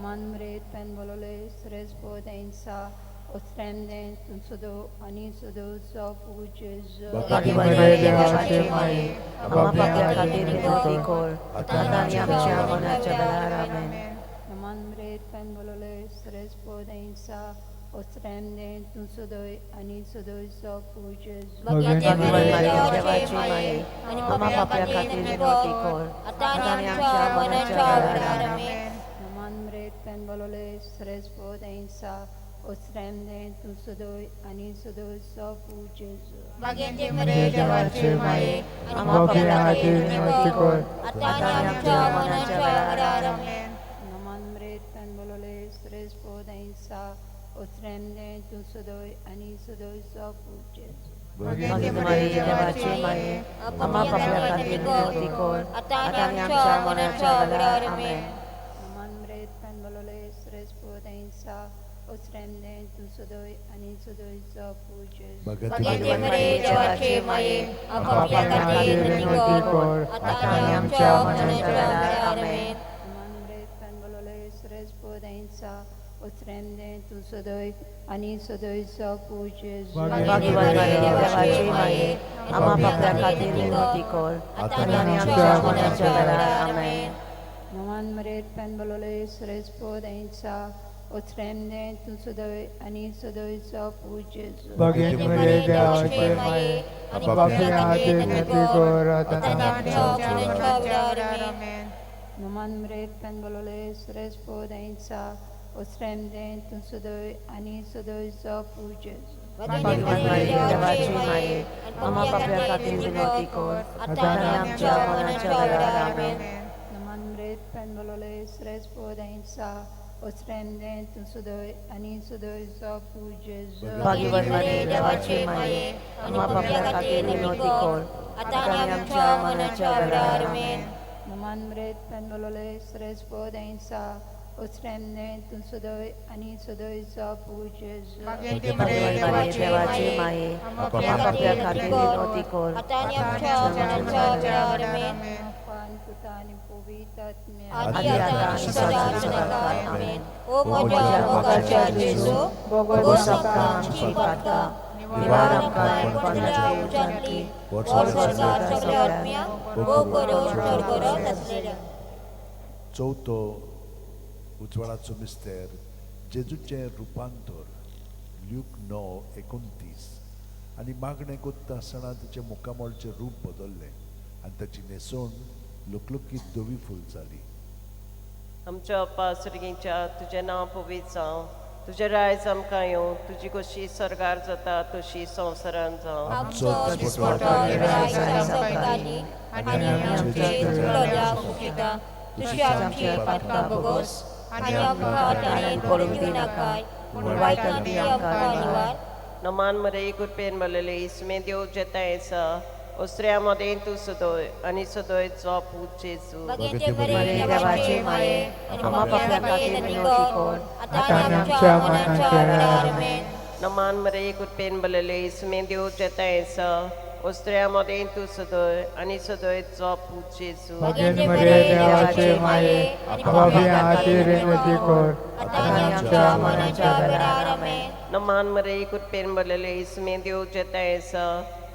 Manmre penvolole srespo densa ostremden sudo ani sudo so pujes देवाचे माये आपापल्या विनंती कर आता आमच्या मनाच्या वेळार आमेन. Manmre penvolole srespo densa ostremden sudo ani sudo so pujes देवाचे माये आपापल्या विनंती कर आता आमच्या मनाच्या वेळार आमेन. Manmre penvolole srespo densa ostremden sudo ani sudo so pujes देवाचे माये आपापल्या विनंती कर आता आमच्या मनाच्या वेळार आमेन. Manmre penvolole srespo densa ostremden sudo ani sudo so pujes देवाचे माये आपापल्या विनंती कर आता आमच्या मनाच्या वेळार आमेन. Manmre penvolole srespo densa ओसरेमने तू सदोय आणि सदोयचो पूजेस भगते मरे देवाचे माये आपापल्या खातीर विनंती कर आता आणि आमच्या मरणाच्या वेळार आमेन. मानमरेत पेनबलोले श्रेष्ठ पोदांचा ओसरेमने तू सदोय आणि सदोयचो पूजेस भाग्यवान माये देवाचे माये आपापल्या खातीर विनंती कर आता आणि आमच्या मरणाच्या वेळार आमेन. मानमरेत पेनबलोले श्रेष्ठ पोदांचा ओसरेमने तू सदोय आणि सदोयचो पूजेस भगीन मरे देवाचे माये आपापल्या खातीर विनंती कर आता आणि आमच्या मरणाच्या वेळार आमेन. मानमरेत पेनबलोले श्रेष्ठ पोदांचा ओसरेमने तू सदोय आणि सदोयचो पूजेस भाग्यवान माये देवाचे माये आपापल्या खातीर विनंती कर आता आणि आमच्या मरणाच्या वेळार आमेन. मानमरेत पेनबलोले श्रेष्ठ पोदांचा ओसरेमने तू सदोय आणि सदोयचो पूजेस भाग्यवान माये देवाचे माये आपापल्या खातीर विनंती कर आता आणि आमच्या मरणाच्या वेळार आमेन. मानमरेत पेनबलोले श्रेष्ठ पोदांचा ओसरेमने तू सदोय आणि सदोयचो पूजेस भाग्यवान माये देवाचे माये आपापल्या खातीर विनंती कर आता आणि आमच्या मरणाच्या वेळार आमेन. पान पुता आणि पवित्र आत्म्या आदी आता आणि सदाकाळ आमेन. ओ माझ्या मोगाच्या जेजू बोगो सबका आमची पातका निवार आमकां कोणाच्या उजांतली वर्सात सगळ्या आत्म्या ओ करो चरगरत असलेल्या. चवथो उजवाडाचो मिस्तेर जेजूचें रुपांतर ल्यूक 9:29 आनी मागणें कोत्ता आसतना ताचे मुखामोलचें रूप बदल्लें आनी ताची न्हेसोण लुकलुकीत धवी फूल जाली. आमच्या अप्पा सुर्गीच्या तुजें नांव पवित्र जावं, तुजें रायज आमकां येवं, तुजी कशी सरगार जाता तशी संवसारान जावं. आमचो दिसपट्टो रायज आमकां आनी आमचे चुकलोल्याक उखिता तुजी आमची पातकां भोगोस आनी आमकां ताणें पडूंक दिनाकाय पूण वायटांतली आमकां निवार. नमान मरे कृपेन मलेले इसमें देव जेता ऐसा ओसऱ्या मदें तूं सदोय आनी सदोयचो पूज जेजू. भगते मरे देवाचे माये आपापल्या खातीर विनंती कर आता आणि आमच्या मरणाच्या वेळार आमेन. नमान मरे कृपेन मलेले इसमें देव जेता ऐसा ओसऱ्या मदें तूं सदोय आनी सदोयचो पूज जेजू. भगीन मरे देवाचे माये आपापल्या खातीर विनंती कर आता आणि आमच्या मरणाच्या वेळार आमेन. नमान मरे कृपेन मलेले इसमें देव जेता ऐसा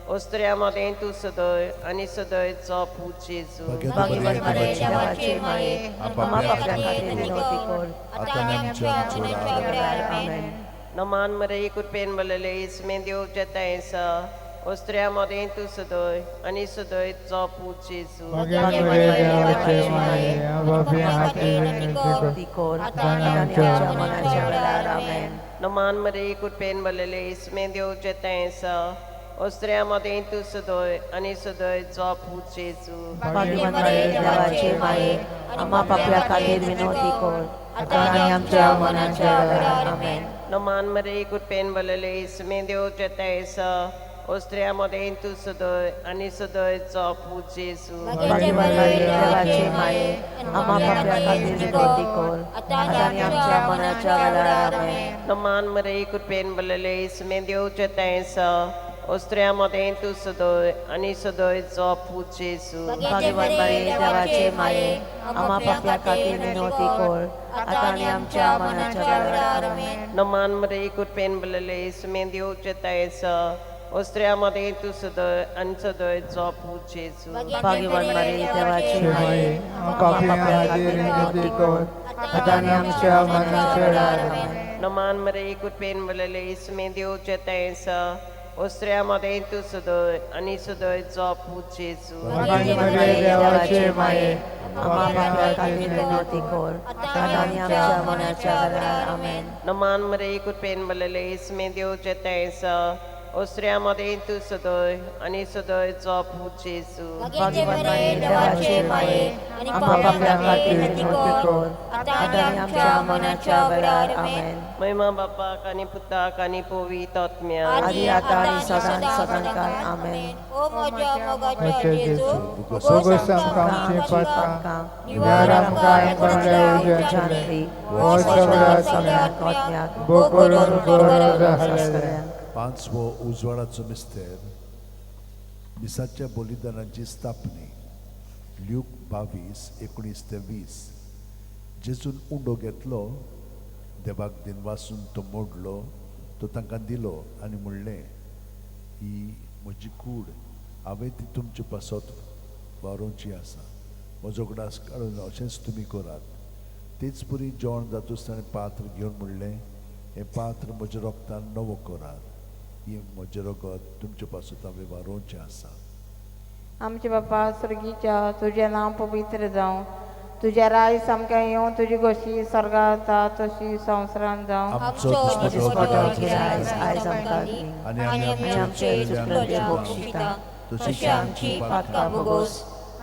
ओसऱ्या मदें तूं सदोय आनी सदोयचो पूज जेजू. भगवान मरे देवाचे माये आपापल्या खातीर विनंती कर आता आणि आमच्या मरणाच्या वेळार आमेन. नमान मरे कृपेन मलेले इसमें देव जेता ऐसा ओसऱ्या मदें तूं सदोय आनी सदोयचो पूज जेजू. भगीन मरे देवाचे माये आपापल्या खातीर विनंती कर आता आणि आमच्या मरणाच्या वेळार आमेन. नमान मरे कृपेन मलेले इसमें देव जेता ऐसा ओसऱ्या मदें तूं सदोय आनी सदोयचो पूज जेजू. भगवान मरे देवाचे माये आपापल्या खातीर विनंती कर आता आणि आमच्या मरणाच्या वेळार आमेन. नमान मरे कृपेन मलेले इसमें देव जेता ऐसा ओसऱ्या मदें तूं सदोय आनी सदोयचो पूज जेजू. भगवान मरे देवाचे माये आपापल्या खातीर विनंती कर आता आणि आमच्या मरणाच्या वेळार आमेन. नमान मरे कृपेन मलेले इसमें देव जेता ऐसा ओसऱ्या मदें तूं सदोय आनी सदोयचो पूज जेजू. भगवान मरे देवाचे माये आपापल्या खातीर विनंती कर आता आणि आमच्या मरणाच्या वेळार आमेन. नमान मरे कृपेन मलेले इसमें देव जेता ऐसा ओसऱ्या मदें तूं सदोय आनी सदोयचो पूज जेजू. भगवान मरे देवाचे माये आपापल्या खातीर विनंती कर आता आणि आमच्या मरणाच्या वेळार आमेन. नमान मरे कृपेन मलेले इसमें देव जेता ऐसा ओसऱ्या मदें तूं सदोय आनी सदोयचो पूज जेजू. भगीन मरे देवाचे माये आपापल्या खातीर विनंती कर आता आणि आमच्या मरणाच्या वेळार आमेन. नमान मरे कृपेन मलेले इसमें देव जेता ऐसा ओसऱ्यामध्ये तू सदय आणि सदय जपू जेजू मागेचे बरे देवाचे माये आणि पाप्या खातीर विनंती कर आता आणि आमच्या मनाच्या वेळार आमेन. महिमा बापाक आणि पुताक आणि पवित्र आत्म्या आदी आता आणि सदां सदांकाळ आमेन. ओ म्हज्या मोगाच्या जेजू बोगस आमकां आमची पातकां निवार आमकां कोणाल्या उज्यांतली वो सगळ्यांक आत्म्याक भोग करून गरज आसल्या. पांचवो उजवाडाचो मिस्तेर मिसाच्या बलिदानाची स्थापनी ल्यूक 22:19-20. जेजून उंडो घेतलो, देवाक दिन वासून तो मोडलो, तो तांकां दिलो आनी म्हणलें, ही म्हजी कूड, हांवें ती तुमचे पासत व्हरोवची आसा. म्हजो उगडास काडून अशेंच तुमी करात. तेच परी जेवण जातूच ताणें पात्र घेवन म्हणलें, हें पात्र म्हज्या रोगतान नवो करात. ही म्हजें रगत तुमचे पासत हांवें व्हरोवचें आसा. आमचे बापा स्वर्गीच्या, तुझें नांव पवित्र जावं, तुझें राय सामकें येवं, तुजी कशी स्वर्गांत जाता तशी संवसारांत जावं. आमचो दिसपट्टो आयज आमकां दी आनी आमचे चुकलेल्या बक्षिता तशी आमची पातकां भोगोस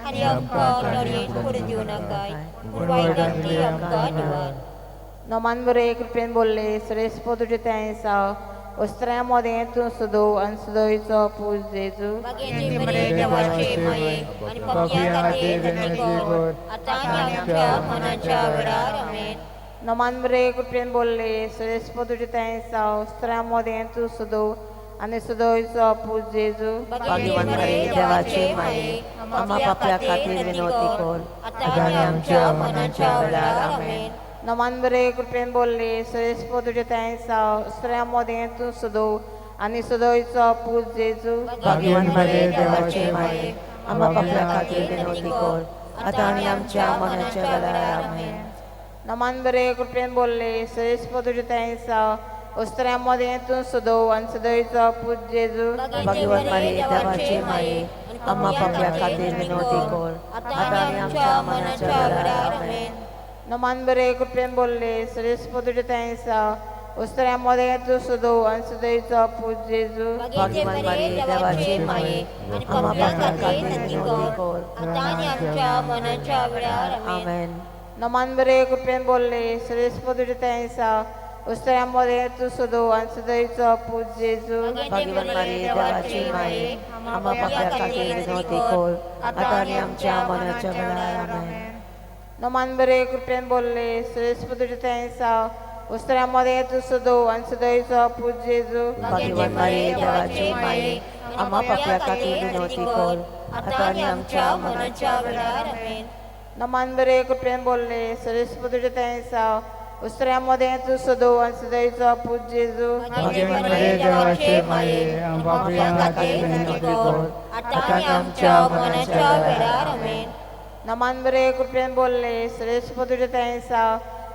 आनी आमकां नडयेंत पडूं दिवं नाकाय पूण वायटांतली आमकां निवार. नोमान बरे कृपेन बोलले श्रेष्ठ तुझे तें आसा. वस्त्रां मदें तूं सुदो आनी सुदोयचो पूज जेजू. मागेचे बरे देवाचे माये आणि पाप्या खातीर विनंती कर आता आणि आमच्या मनाच्या वेळार आमेन. नोमान बरे कृपेन बोलले श्रेष्ठ तुझे तें आसा. वस्त्रां मदें तू सुदो आनी सुदोयचो पूज जेजू. भाग्यवान बरे देवाचे माये आम्हा पाप्या खातीर विनंती कर आता आणि आमच्या मनाच्या वेळार आमेन. नोमान बरे कृपेन बोलले श्रेष्ठ तुझे तें आसा. वस्त्रां मदें तू सुदो आनी सुदोयचो पूज जेजू. भाग्यवान बरे देवाचे माये आम्हा पाप्या खातीर विनंती कर आता आणि आमच्या मनाच्या वेळार आमेन. नोमान बरे कृपेन बोलले श्रेष्ठ तुझे तें आसा. वस्त्रां मदें तू सुदो आनी सुदोयचो पूज जेजू. भाग्यवान बरे देवाचे माये आम्हा पाप्या खातीर विनंती कर आता आणि आमच्या मनाच्या वेळार आमेन. नोमान बरे कृपेन बोलले श्रेष्ठ तुझे तें आसा. वस्त्रां मदें तू सुदो आनी सुदोयचो पूज जेजू. भाग्यवान बरे देवाचे माये आम्हा पाप्या खातीर विनंती कर आता आणि आमच्या मनाच्या वेळार आमेन. नोमान बरे कृपेन बोलले श्रेष्ठ तुझे तें आसा. वस्त्रां मदें तू सुदो आनी सुदोयचो पूज जेजू. भाग्यवान बरे देवाचे माये आम्हा पाप्या खातीर विनंती कर आता आणि आमच्या मनाच्या वेळार आमेन. नोमान बरे कृपेन बोलले श्रेष्ठ तुझे तें आसा. वस्त्रां मदें तू सुदो आनी सुदोयचो पूज जेजू. भाग्यवान बरे देवाचे माये आम्हा पाप्या खातीर विनंती कर आता आणि आमच्या मनाच्या वेळार आमेन. नोमान बरे कृपेन बोलले श्रेष्ठ तुझे तें आसा. वस्त्रां मदें तू सुदो आनी सुदोयचो पूज जेजू. भाग्यवान बरे देवाचे माये आम्हा पाप्या खातीर विनंती कर आता आणि आमच्या मनाच्या वेळार आमेन. नोमान बरे कृपेन बोलले श्रेष्ठ तुझे तें आसा.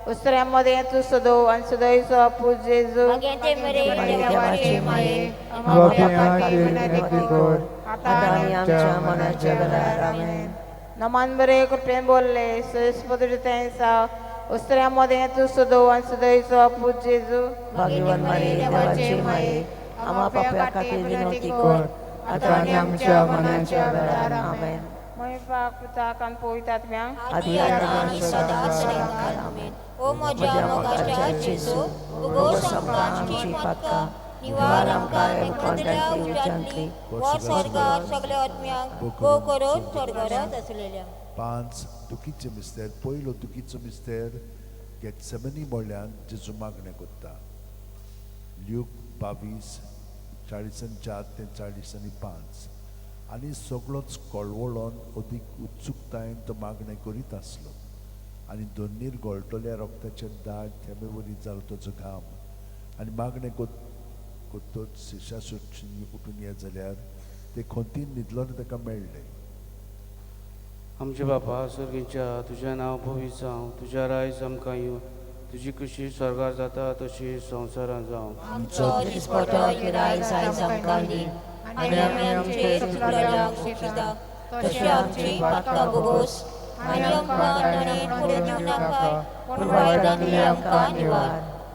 वस्त्रां मदें तू सुदो आनी सुदोयचो पूज जेजू. मागेचे बरे देवाचे माये आम्हा पाप्या खातीर विनंती कर आता आणि आमच्या मनाच्या वेळार आमेन. नोमान बरे कृपेन बोलले श्रेष्ठ तुझे तें आसा. वस्त्रां मदें तू सुदो आनी सुदोयचो पूज जेजू. भाग्यवान बरे देवाचे माये आम्हा पाप्या खातीर विनंती कर आता आणि आमच्या मनाच्या वेळार आमेन. महिमा पुताक आनी पवित्र आत्म्याक आदी आणि सदा सदांकाळ आमेन. ओ म्हज्या मोगाच्या जेजू उगोस आमकां आमची पातकां निवार आमकां कोंड्यांतली उज्यांतली वर स्वर्गांत सगळ्या आत्म्यांक भोग करून स्वर्गांत आसलेल्या. 5 दुखीचे मिस्तेर. पयलो दुखीचो मिस्तेर गेत्सेमनी मोळ्यान जेजू मागणें करता. ल्यूक 22:40-40-5. आनी सगळोच कळवळोन अदीक उत्सुकतायेन तो मागणें करीत आसलो. आनी दोनीर गळटल्या रक्ताचे दाग थेंबे वरी जालो ताचो घाम. आनी मागणें कोत्तोच शिशा उठून ये जाल्यार ते खोंतीन न्हिदलोन ताका मेळ्ळें. आमचे बापा स्वर्गीच्या, तुझें नांव पवित्र जावं, तुज्या रायज आमकां येवं, तुजी कशी स्वर्गार जाता तशी संवसारांत जावं. आमचो दिसपट्टो आयज आमकां दी आनी आमचे चुकलेल्यांक बक्षिता तशी आमची पातकां भोगोस आनी आमकां नडयेंत पडूं दिवं नाकाय पूण वायटांतली आमकां निवार.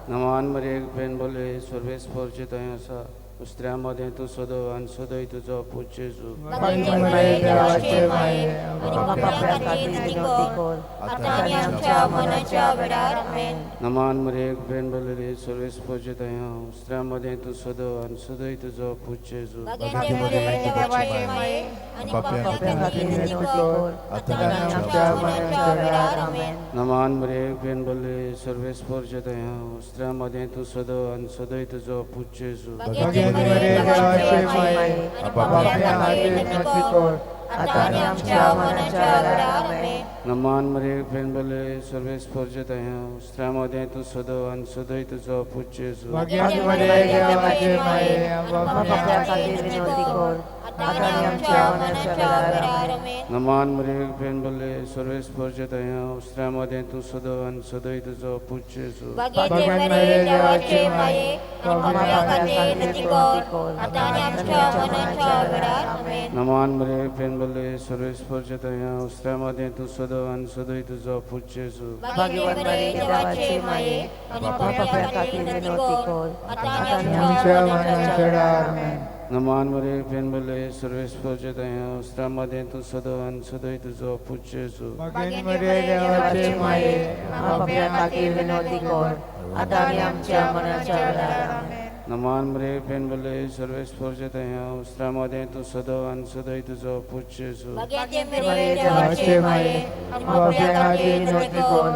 नमान मरे बेन बोले सर्वेस्परचे थंय आसा. स्त्रियांमध्ये तू सदव आणि सदैव तुझा पूज्य येशू भाग्यवान मरिये देवाचे माये आम्हा पाप्या खातीर विनंती कर आता आणि आमच्या मरणाच्या वेळार आमेन. नमान मरे बेन बलले सर्वेस पूजित आहे स्त्रियांमध्ये तू सदव आणि सदैव तुझा पूज्य येशू भाग्यवान मरिये देवाचे माये आणि पाप्या खातीर विनंती कर आता आणि आमच्या मरणाच्या वेळार आमेन. नमान मरे बेन बलले सर्वेस पूजित आहे स्त्रियांमध्ये तू सदव आणि सदैव तुझा पूज्य येशू भाग्यवान मरिये देवाचे माये पाप्या खातीर विनंती कर आता आणि आमच्या मरणाच्या वेळार आमेन. नमान मरे बेन बलले सर्वेस पूजित आहे स्त्रियांमध्ये तू सदव आणि सदैव तुझा पूज्य येशू भाग्यवान मरिये देवाचे माये पाप्या खातीर विनंती कर आता आणि आमच्या मरणाच्या वेळार आमेन. नमान मरे बेन बलले सर्वेस पूजित आहे स्त्रियांमध्ये तू सदव आणि सदैव तुझा पूज्य येशू भाग्यवान मरिये देवाचे माये पाप्या खातीर विनंती कर आता आणि आमच्या मरणाच्या वेळार आमेन. नमान मरे बेन बलले सर्वेस पूजित आहे स्त्रियांमध्ये तू सदव आणि सदैव तुझा पूज्य येशू भाग्यवान मरिये देवाचे माये पाप्या खातीर विनंती कर आता आणि आमच्या मरणाच्या वेळार आमेन. नमान मरे बेन बलले सर्वेस पूजित आहे स्त्रियांमध्ये तू सदव आणि सदैव तुझा पूज्य येशू भाग्यवान मरिये देवाचे माये पाप्या खातीर विनंती कर आता आणि आमच्या मरणाच्या वेळार आमेन. नमान मरे बेन बलले सर्वेस पूजित आहे स्त्रियांमध्ये तू सदव आणि सदैव तुझा पूज्य येशू भाग्यवान मरिये देवाचे माये पाप्या खातीर विनंती कर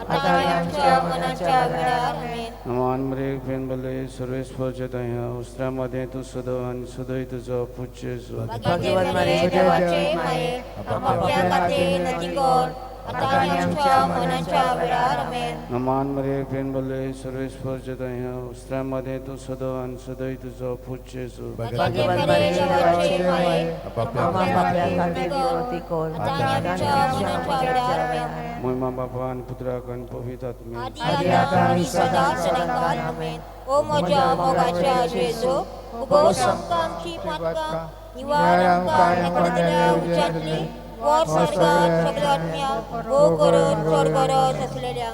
आता आणि आमच्या मरणाच्या वेळार आमेन. नमान मरे बेन बलले सर्वेस पूजित आहे स्त्रियांमध्ये तू सदव आणि सदैव तुझा पूज्य येशू भाग्यवान मरिये देवाचे माये पाप्या खातीर विनंती कर आता आणि आमच्या मरणाच्या वेळार आमेन. नमान मरे बेन बलले सर्वेस पूजित आहे स्त्रियांमध्ये तू सदव आणि सदैव तुझा पूज्य येशू भाग्यवान मरिये देवाचे माये पाप्या खातीर विनंती कर आता आणि आमच्या मरणाच्या वेळार आमेन. महिमा बापा आणि पुत्राक आणि पवित्र आत्मे आदि आता आणि सदा सदाकाळ आमेन. ओ माझ्या मोगाच्या जेजू उगोस आमकां आमची पातकां निवार आमकां निकडल्या उज्यांतली वर स्वर्गांत सगळ्यात्म्या ओ करून स्वर्गरस असलेल्या.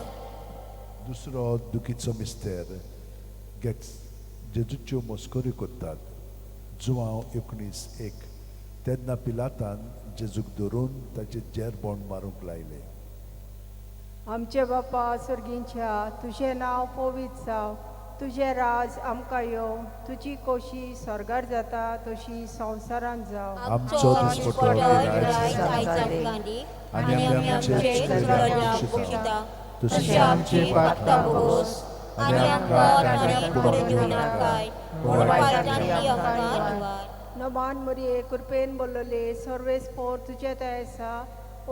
दुसरो दुखीचो मिस्तेर जेजूच्यो मस्करी करतात. जुवांव 19:1 तेन्ना पिलातान जेजूक धरून ताचे जेरबोंड मारूंक लायले. आमचे बापा सर्गींच्या तुझें नांव पवित्र जावं तुझें राज आमकां येवं तुजी खोशी स्वर्गार जाता तशी संवसारांत जावं. आमचो दिसपटो आयज आमकां दी आनी आमी आमचे चुकलेल्यांक बक्षिता तशी आमची पातकां भोगोस आनी आमकां ताणें पडूं दिवं नाकाय पूण पापांतल्यान आमकां निवार. नमान मरिये कृपेन बोलले सर्वेस्पोर तुझे दया आसा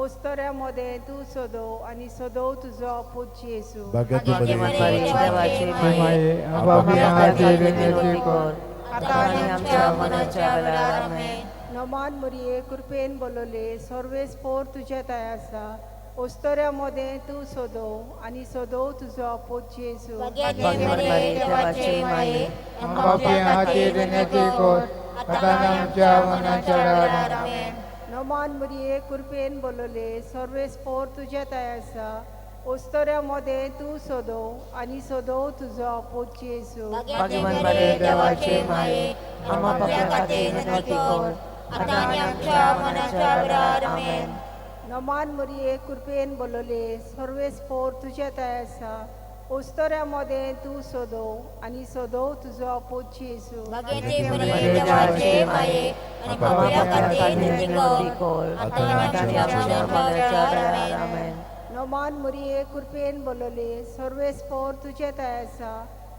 ओस्तऱ्यामध्ये तू सदव आणि सदव तुझो पूज्य येशू भाग्यवान मरिये देवाचे माये पाप्या खातीर विनंती कर आता आणि आमच्या मरणाच्या वेळार आमेन. नमान मरिये कृपेन बोलले सर्वेस्पोर तुझे दया आसा ओस्तऱ्यामध्ये तू सदव आणि सदव तुझो पूज्य येशू भाग्यवान मरिये देवाचे माये पाप्या खातीर विनंती कर आता आणि आमच्या मरणाच्या वेळार आमेन. नमान मरिये कृपेन बोलले सर्वेस्पोर तुझे दया आसा ओस्तऱ्यामध्ये तू सदव आणि सदव तुझो पूज्य येशू भाग्यवान मरिये देवाचे माये आम्हा पाप्या खातीर विनंती कर आता आणि आमच्या मरणाच्या वेळार आमेन. नमान मरिये कृपेन बोलले सर्वेस्पोर तुझे दया आसा ओस्तऱ्यामध्ये तू सदव आणि सदव तुझो पूज्य येशू भाग्यवान मरिये देवाचे माये आणि पाप्या खातीर विनंती कर आता आणि आमच्या मरणाच्या वेळार आमेन. नमान मरिये कृपेन बोलले सर्वेस्पोर तुझे दया आसा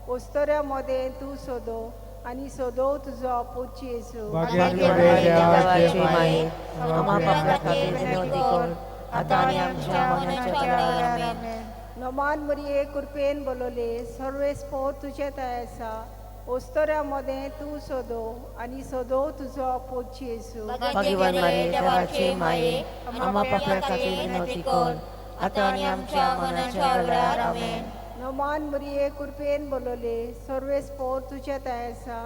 ओस्तऱ्यामध्ये तू सदव आणि सदव तुझो पूज्य येशू भाग्यवान मरिये देवाचे माये आम्हा पाप्या खातीर विनंती कर आता आणि आमच्या मरणाच्या वेळार आमेन. नमान मरिये कृपेन बोलले सर्वेस्पोर तुझे दया आसा ओस्तऱ्यामध्ये तू सदव आणि सदव तुझो पूज्य येशू भाग्यवान मरिये देवाचे माये आम्हा पाप्या खातीर विनंती कर आता आणि आमच्या मरणाच्या वेळार आमेन. नमान मरिये कृपेन बोलले सर्वेस्पोर तुझे दया आसा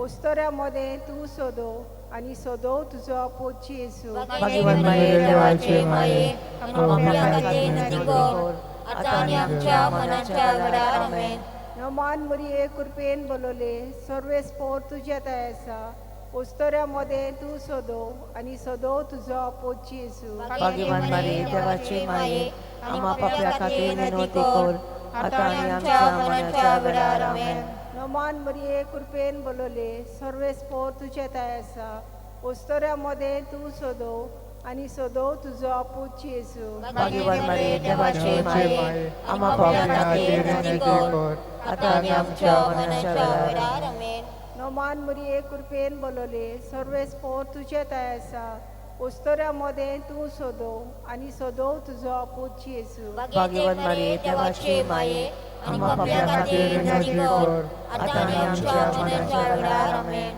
ओस्तऱ्यामध्ये तू सदव आणि सदव तुझो पूज्य येशू भाग्यवान मरिये देवाचे माये आम्हा पाप्या खातीर विनंती कर आता आणि आमच्या मरणाच्या वेळार आमेन. नमान मरिये कृपेन बोलवले सर्वे स्पोर तुझ्या दया आसा उस्तऱ्यामध्ये तू सोदो आणि सोदो तुझो पोची येसू भाग्यवान मारी देवाची माये आम्हा पाप्या खातीर विनवती कर आता आणि आमच्या मरणाच्या वेळार आमेन. नमान मरिये कृपेन बोलवले सर्वे स्पोर तुझ्या दया आसा उस्तऱ्यामध्ये तू सोदो आणि सोदो तुझो पोची येसू भाग्यवान मारी देवाची माये आम्हा पाप्या खातीर विनवती कर आता आणि आमच्या मरणाच्या वेळार आमेन. नमान मरिये कृपेन बोलवले सर्वे स्पोर तुझ्या दया आसा उस्तऱ्यामध्ये तू सोदो आणि सोदो तुझो पोची येसू भाग्यवान मारी देवाची माये आम्हा पाप्या खातीर विनवती कर आता आणि आमच्या मरणाच्या वेळार आमेन.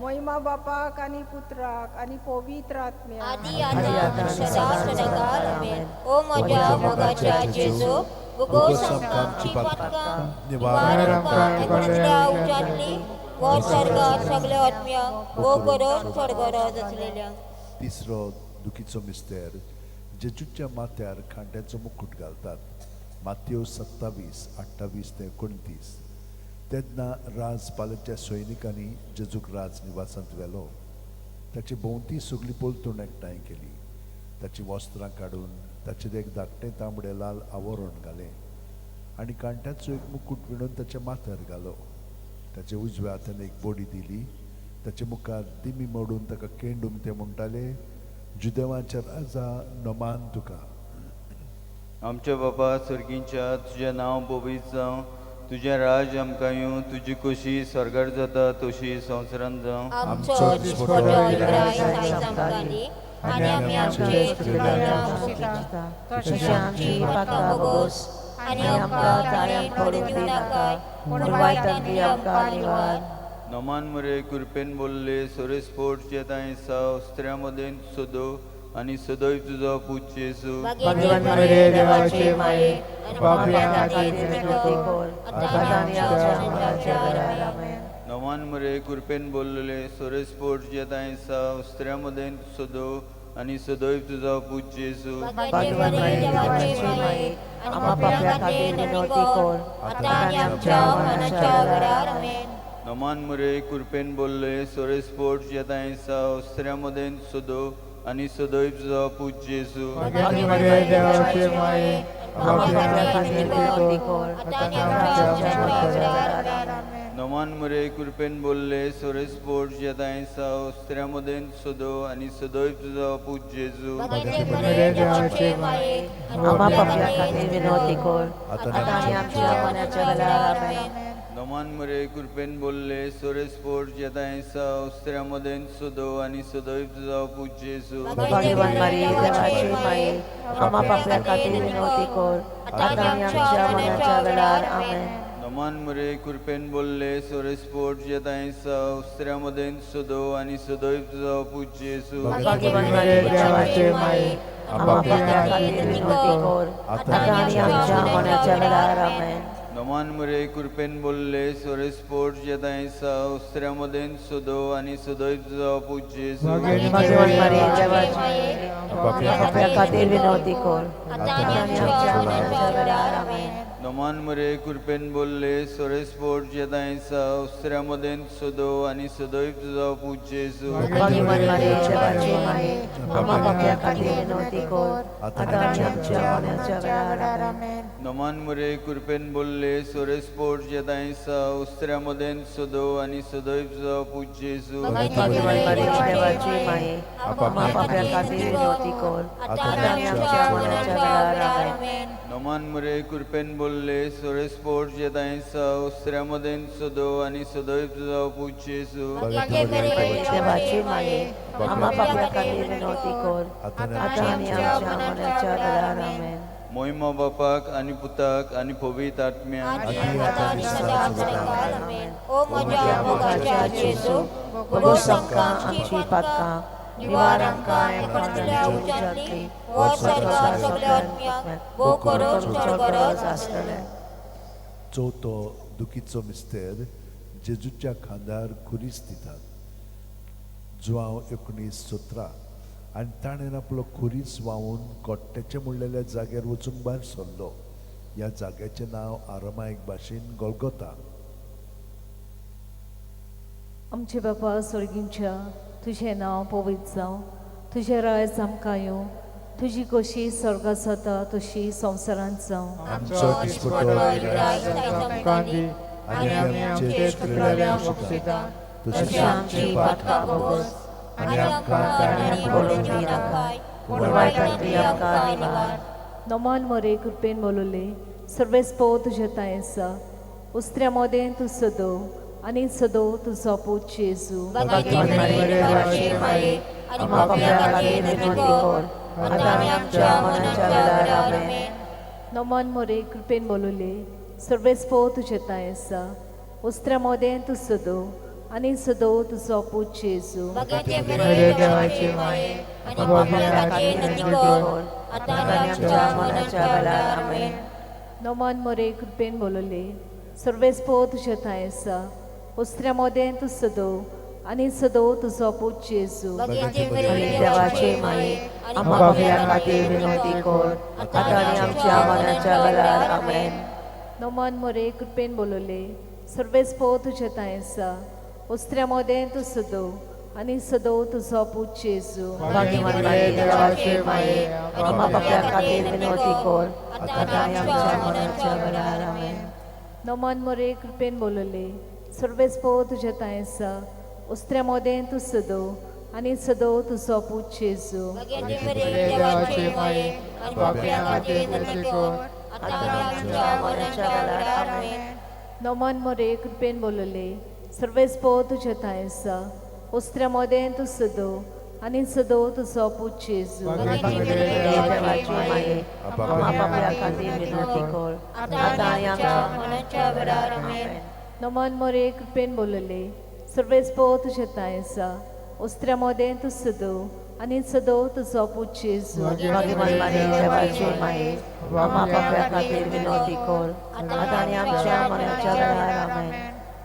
महिमा बापाक आणि पुत्राक आणि पवित्र आत्म्याक आदी आता सदा सदाकाळ आमेन. ओ म्हज्या मोगाच्या जेजू भुगोस आमची पातकां निवार आमकां एकुणच्या उज्यांतली वो सर्गात सगळ्या आत्म्यांक वो करून स्वर्गात आसलेल्या. तिसरो दुखीचो मिस्तेर जेजूच्या माथ्यार खांड्याचो मुकुट घालतात. माथ्यो 27:28 ते 29. तेन्ना राजपालाच्या सैनिकांनी जेजूक राज निवासांत व्हेलो. ताचे भोंवती सगळी पोलतूण एकठांय केली. ताची वस्त्रां काडून ताचेर एक धाकटें तांबडें लाल आवरण घालें आनी कांट्याचो एक मुकुट विणून ताच्या माथ्यार घालो. ताच्या उजव्या हातान एक बोडी दिली. ताचे मुखार दिमी मोडून ताका केंडूम ते म्हणटाले जुदेवांच्या राजा नमान तुका. आमच्या बापा सर्गींच्या तुजें नांव पवित्र जावं तुजें राज आमकां येवं तुजी खोशी स्वर्गार जाता तशी संवसारांत जावं. आमचो दिसपटो इब्राय आयज आमकां दी आनी आमी आमचे चुकलेल्यांक तशें आमची पातकां भोगोस आनी आमकां ताळ्यांत पडूंक दिनाका पूण वायटांतली आमकां निवार. नमान मरे कृपेन बोलले सोरेस्पोट जेताय सा अस्त्र्यामध्ये सोदो आणि सदैव तुझो पूज येसू. भगवान मरे देवाचे माये पाप्या खातीर विनवती कर आता आणि आमच्या मरणाच्या वेळार आमेन. नमान मरे कृपेन बोलले सोरेस्पोट जेताय सा अस्त्र्यामध्ये सोदो आणि सदैव तुझो पूज येसू. भगवान मरे देवाचे माये आम्हा पाप्या खातीर विनवती कर आता आणि आमच्या मरणाच्या वेळार आमेन. नमान मरे कृपेन बोलले सोरेस्पोट जेताय सा अस्त्र्यामध्ये सोदो आणि सदैव तुझो पूज येसू. भगवान मरे देवाचे माये पाप्या खातीर विनवती कर आता आणि आमच्या मरणाच्या वेळार आमेन. नमान मरे कृपेन बोलले सोरेस्पोट जेताय सा अस्त्र्यामध्ये सोदो आणि सदैव तुझो पूज येसू. भगवान मरे देवाचे माये आम्हा पाप्या खातीर विनवती कर आता आणि आमच्या मरणाच्या वेळार आमेन. नमान मरे कृपेन बोलले सोरेस्पोट जेताय सा अस्त्र्यामध्ये सोदो आणि सदैव तुझो पूज येसू. भगवान मरे देवाचे माये आम्हा पाप्या खातीर विनवती कर आता आणि आमच्या मरणाच्या वेळार आमेन. नमान मरे कृपेन बोलले सोरेस्पोट जेताय सा अस्त्र्यामध्ये सोदो आणि सदैव तुझो पूज येसू. भगवान मरे देवाचे माये आम्हा पाप्या खातीर विनवती कर आता आणि आमच्या मरणाच्या वेळार आमेन. नमान मरे कृपेन बोलले सोरेस्पोट जेताय सा अस्त्र्यामध्ये सोदो आणि सदैव तुझो पूज येसू. भगवान मरे देवाचे माये आम्हा पाप्या खातीर विनवती कर आता आणि आमच्या मरणाच्या वेळार आमेन. नमान मरे कृपेन बोलले सोरेस्पोट जेताय सा अस्त्र्यामध्ये सोदो आणि सदैव तुझो पूज येसू. भगवान मरे देवाचे माये आम्हा पाप्या खातीर विनवती कर आता आणि आमच्या मरणाच्या वेळार आमेन. नमान मरे कृपेन बोलले सोरेस्पोट जेताय सा अस्त्र्यामध्ये सोदो आणि सदैव तुझो पूज येसू. भगवान मरे देवाचे माये आम्हा पाप्या खातीर विनवती कर आता आणि आमच्या मरणाच्या वेळार आमेन. नमान मरे कृपेन बोलले सोरेस्पोट जेताय सा अस्त्र्यामध्ये सोदो आणि सदैव तुझो पूज येसू. भगवान मरे देवाचे माये आम्हा पाप्या खातीर विनवती कर आता आणि आमच्या मरणाच्या वेळार आमेन. महिमा बापाक आणि पुताक आणि पवित्र आत्म्याक आणि सदा सदाकाळ आमेन. ओ म्हज्या मोगाच्या जेजू भोगोस आमकां आमची पातकां निवार आमकां एकुणच्या उज्यांतली वो सर्गात सगळ्या आत्म्यांक वो करून स्वर्गात आसतले. चवथो दुखीचो मिस्तेर जेजूच्या खांद्यार खुरीस दितात. जुआंव 19:17 आनी ताणें आपलो खुरीस व्हांवून कोट्ट्याचे म्हणलेल्या जाग्यार वचून भायर सरलो. ह्या जाग्याचें नांव आरामायक भाशेन गोल्गोथा. आमचे बापा स्वर्गींच्या तुझें नांव पवित्र जावं, तुझें रायज आमकां येवं, तुजी कशी स्वर्गांत जाता तशी संवसारांत जावं. आमचो दिसपटो रायज आमकां दी, आनी आमचे चुकलेल्यांक बक्षिता, तशी आमची पातकां भोगोस, आनी आमकां ताणें पडूंक दिनाकाय, पूण वायटांतली आमकां निवार. नमान मरे कृपेन बोलले सर्वेस्पो तुझे ताय आसा, उस्त्र्या मोदें तूं सदो आनी सदो तुजो पूत जेजू. नमान मरे कृपेन बोलले सर्वेस्पो तुझे ताय आसा, उस्त्र्या मोदें तूं सदो आनी सदो तुजो पूत जेजू. नमान मरे कृपेन बोलले सर्वेस्पो तुझे ताय आसा, उस्त्र्या मोदें तूं सदो आनी सदो तुजो पूत जेजू. देवाचे माये आम्हा पापल्या खातीर विनवटी कर, आतां आनी आमच्या मरणाच्या वेळार आमेन. नमान मरे कृपेन बोलले सर्वेस्पो तुझे ताय आसा, उस्त्र्या मोदें तूं सदो आनी सदो तुजो पूत जेजू. देवाचे माये आम्हा पापल्या खातीर विनवटी कर, आतां आनी आमच्या मरणाच्या वेळार आमेन. नमान मरे कृपेन बोलले सर्वेस्पो तुझे ताय आसा, उस्त्र्या मोदें तूं सदो आनी सदो तुजो पूत जेजू. देवाचे माये पापल्या खातीर विनवटी कर, नमान मरे कृपेन बोलले सर्वेस्पो तुझे ताय आसा, उस्त्र्या मोदें तूं सदो आनी सदो तुजो पूत जेजू. देवाचे माये आम्हा पापल्या खातीर विनवटी कर, आतां आनी आमच्या मरणाच्या वेळार आमेन. नमान मरे कृपेन बोलले सर्वेस्पो तुझे ताय आसा, उस्त्र्या मोदें तूं सदो आनी सदो तुजो पूत जेजू. देवाचे माये आम्हा पापल्या खातीर विनवटी कर, आतां आनी आमच्या मरणाच्या वेळार आमेन.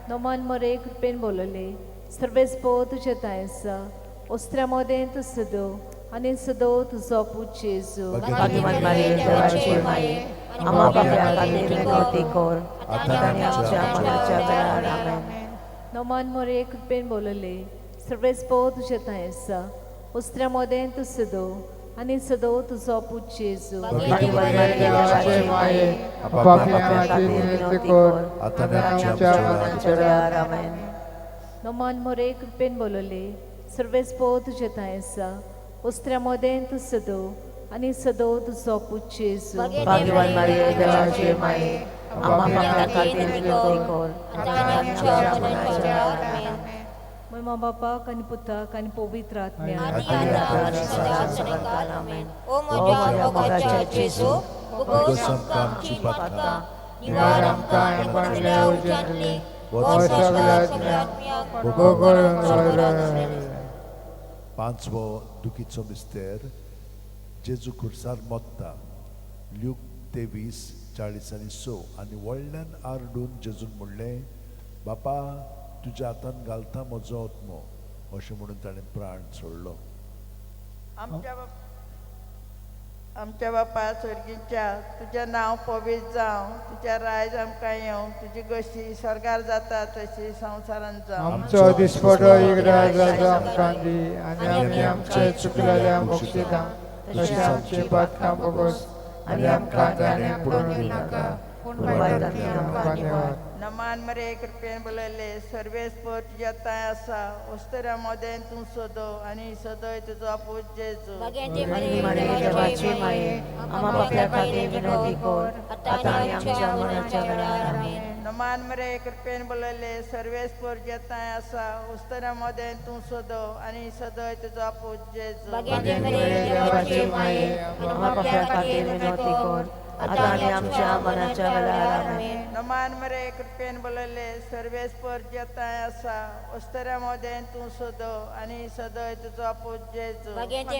नमान मरे कृपेन बोलले सर्वेस्पो तुझे ताय आसा, उस्त्र्या मोदें तूं सदो आनी सदो तुजो पूत जेजू. देवाचे माये आम्हा पापल्या खातीर विनवटी कर, आतां आनी आमच्या मरणाच्या वेळार आमेन. नमान मरे कृपेन बोलले सर्वेस्पो तुझे ताय आसा, उस्त्र्या मोदें तूं सदो आनी सदो तुजो पूत जेजू. देवाचे माये पापल्या खातीर विनवटी कर, आतां आनी आमच्या मरणाच्या वेळार आमेन. नमान मरे कृपेन बोलले सर्वेस्पो तुझे ताय आसा, उस्त्र्या मोदें तूं सदो आनी सदो तुजो पूत जेजू. देवाचे माये आम्हा पापल्या खातीर विनवटी कर, आतां आनी आमच्या मरणाच्या वेळार आमेन. महिमा बापाक आनी पुताक आनी पवित्र आत्म्याक ओ म्हज्या मोगाच्या जेजू, भोगोस आमकां आमची पातकां, निवार आमकां पडल्या उज्यांतली, वो सगळ्या आत्म्याक पांचवो दुखीचो मिस्तेर जेजू खुर्सार मोत्ता. ल्यूक 23:40 आनी व्हडल्यान आरडून जेजून म्हणलें, बापा तुज्या हातान घालता म्हजो आत्मो, अशें म्हणून ताणें प्राण सोडलो. आमच्या बापा स्वर्गीच्या तुजें नांव पवित्र जावं, तुजें रायज आमकां येवं, तुजी कशी स्वर्गार जाता तशी संवसारांत जावं. आमचो दिसपटो रायज आमकां दी, आनी आमी आमचे चुकलेल्यांक बक्षिता, तशी आमची पातकां भोगोस, आनी आमकां ताणें पडूंक दिनाका, पूण वायटांतली आमकां निवार. नमान मरे कृपेन बोलले सर्वेस्पो तुज्या ताय आसा, उस्त्र्या मोदें तूं सदो आनी सदोय तुजो पूत जेजू. देवाचे माये आम्हा पापल्या खातीर विनवटी कर, आतां आनी आमच्या मरणाच्या वेळार आमेन. नमान मरे कृपेन बोलले सर्वेस्पो तुज्या ताय आसा, उस्त्र्या मोदें तूं सदो आनी सदोय तुजो पूत जेजू. देवाचे माये आम्हा पापल्या खातीर विनवटी कर, आतां आनी आमच्या मरणाच्या वेळार आमेन. नमान मरे कृपेन बोलले सर्वेस्पो तुज्या ताय आसा, उस्त्र्या मोदें तूं सदो आनी सदोय तुजो पूत जेजू. देवाचे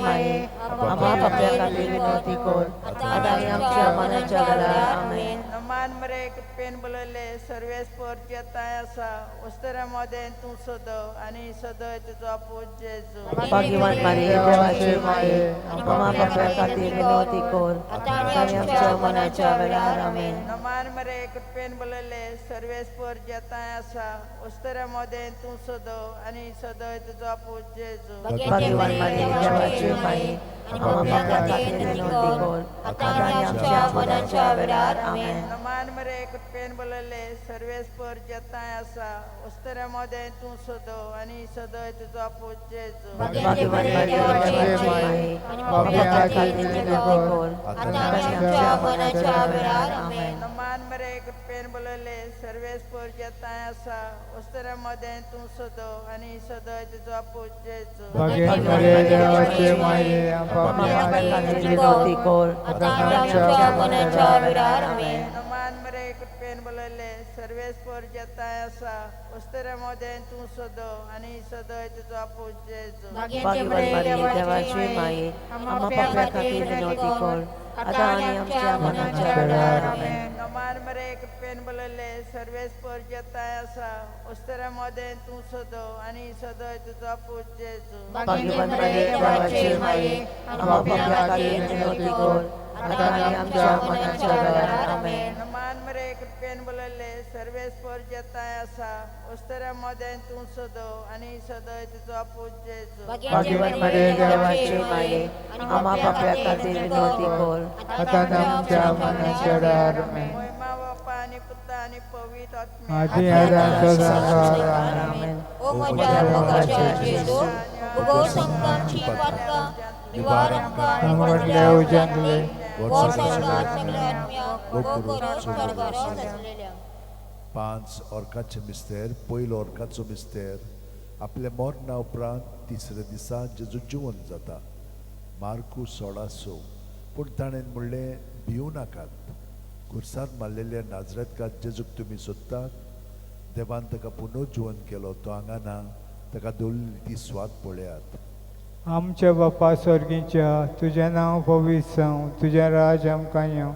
माये आम्हा पापल्या खातीर विनवटी कर, आतां आनी आमच्या मरणाच्या वेळार आमेन. नमान मरे कृपेन बोलले सर्वेस पर जेताय आसा वस्तरा मोदें तूं सदो आनी सदोय तुजो पूज जेजू भाग्यवान मारिया देवाची माये आम्हा पाप्या खातीर विनवती कर आता आनी आमच्या मरणाच्या वेळार आमेन. नमान मरे कृपेन बोलले सर्वेस पर जेताय आसा वस्तरा मोदें तूं सदो आनी सदोय तुजो पूज जेजू भाग्यवान मारिया देवाची माये आम्हा पाप्या खातीर विनवती कर आता आनी आमच्या मरणाच्या वेळार आमेन. नमान मरे कृपेन बोलले सर्वेस पर जेताय आसा वस्तरा मोदें तूं सदो आनी सदोय तुजो पूज जेजू भाग्यवान मारिया देवाची माये आम्हा पाप्या खातीर विनवती कर आता आनी आमच्या मरणाच्या वेळार आमेन. नमान मरे कृपेन बोलले सर्वेस पर जेताय आसा वस्तरा मोदें तूं सदो आनी सदोय तुजो पूज जेजू भाग्यवान मारिया देवाची माये आम्हा पाप्या खातीर विनवती कर आता आनी आमच्या मरणाच्या वेळार आमेन. नमान मरे कृपेन बोलले सर्वेस पर जेताय आसा वस्तरा मोदें तूं सदो आनी सदोय तुजो पूज जेजू भाग्यवान मारिया देवाची माये आम्हा पाप्या खातीर विनवती कर आता आनी आमच्या मरणाच्या वेळार आमेन. नमान मरे कृपेन बोलले सर्वेस पर जेताय आसा वस्तरा मोदें तूं सदो आनी सदोय तुजो पूज जेजू भाग्यवान मारिया देवाची माये आम्हा पाप्या खातीर विनवती कर आता आनी आमच्या मरणाच्या वेळार आमेन. नमान मरे कृपेन बोलले सर्वेस पर जेताय आसा वस्तरा मोदें तूं सदो आनी सदोय तुजो पूज जेजू भाग्यवान मारिया देवाची माये आम्हा पाप्या खातीर विनवती कर आता आनी आमच्या मरणाच्या वेळार आमेन. महिमा बापा आनी पुता आनी पवित्र आत्मा आदी आदा सदाकाळ आमेन. ओ म्हज्या मोगाच्या जेजू उगोस आमकां आमची पातकां निवार आमकां आमवडले उजंदले वो स्वर्गात सगळ्या आत्म्यांक वो करो स्वर्गार आसलेल्या 5 ओर्काचे मिस्तेर पयलो ओर्काचो मिस्तेर आपल्या मरणा उपरांत तिसऱ्या दिसा जेजू जिवन जाता. मार्कू 16:6 पूण ताणें म्हणलें भिवू नाकात. खुर्सांत मारलेल्या नाजरेतकात जेजूक तुमी सोदतात देवान ताका पुनर्जीवन केलो तो हांगा ना ताका दवरलेली ती स्वाद पळयात. आमच्या बापा स्वर्गीच्या तुजें नांव पवित्र जावं तुजें राज आमकां येवं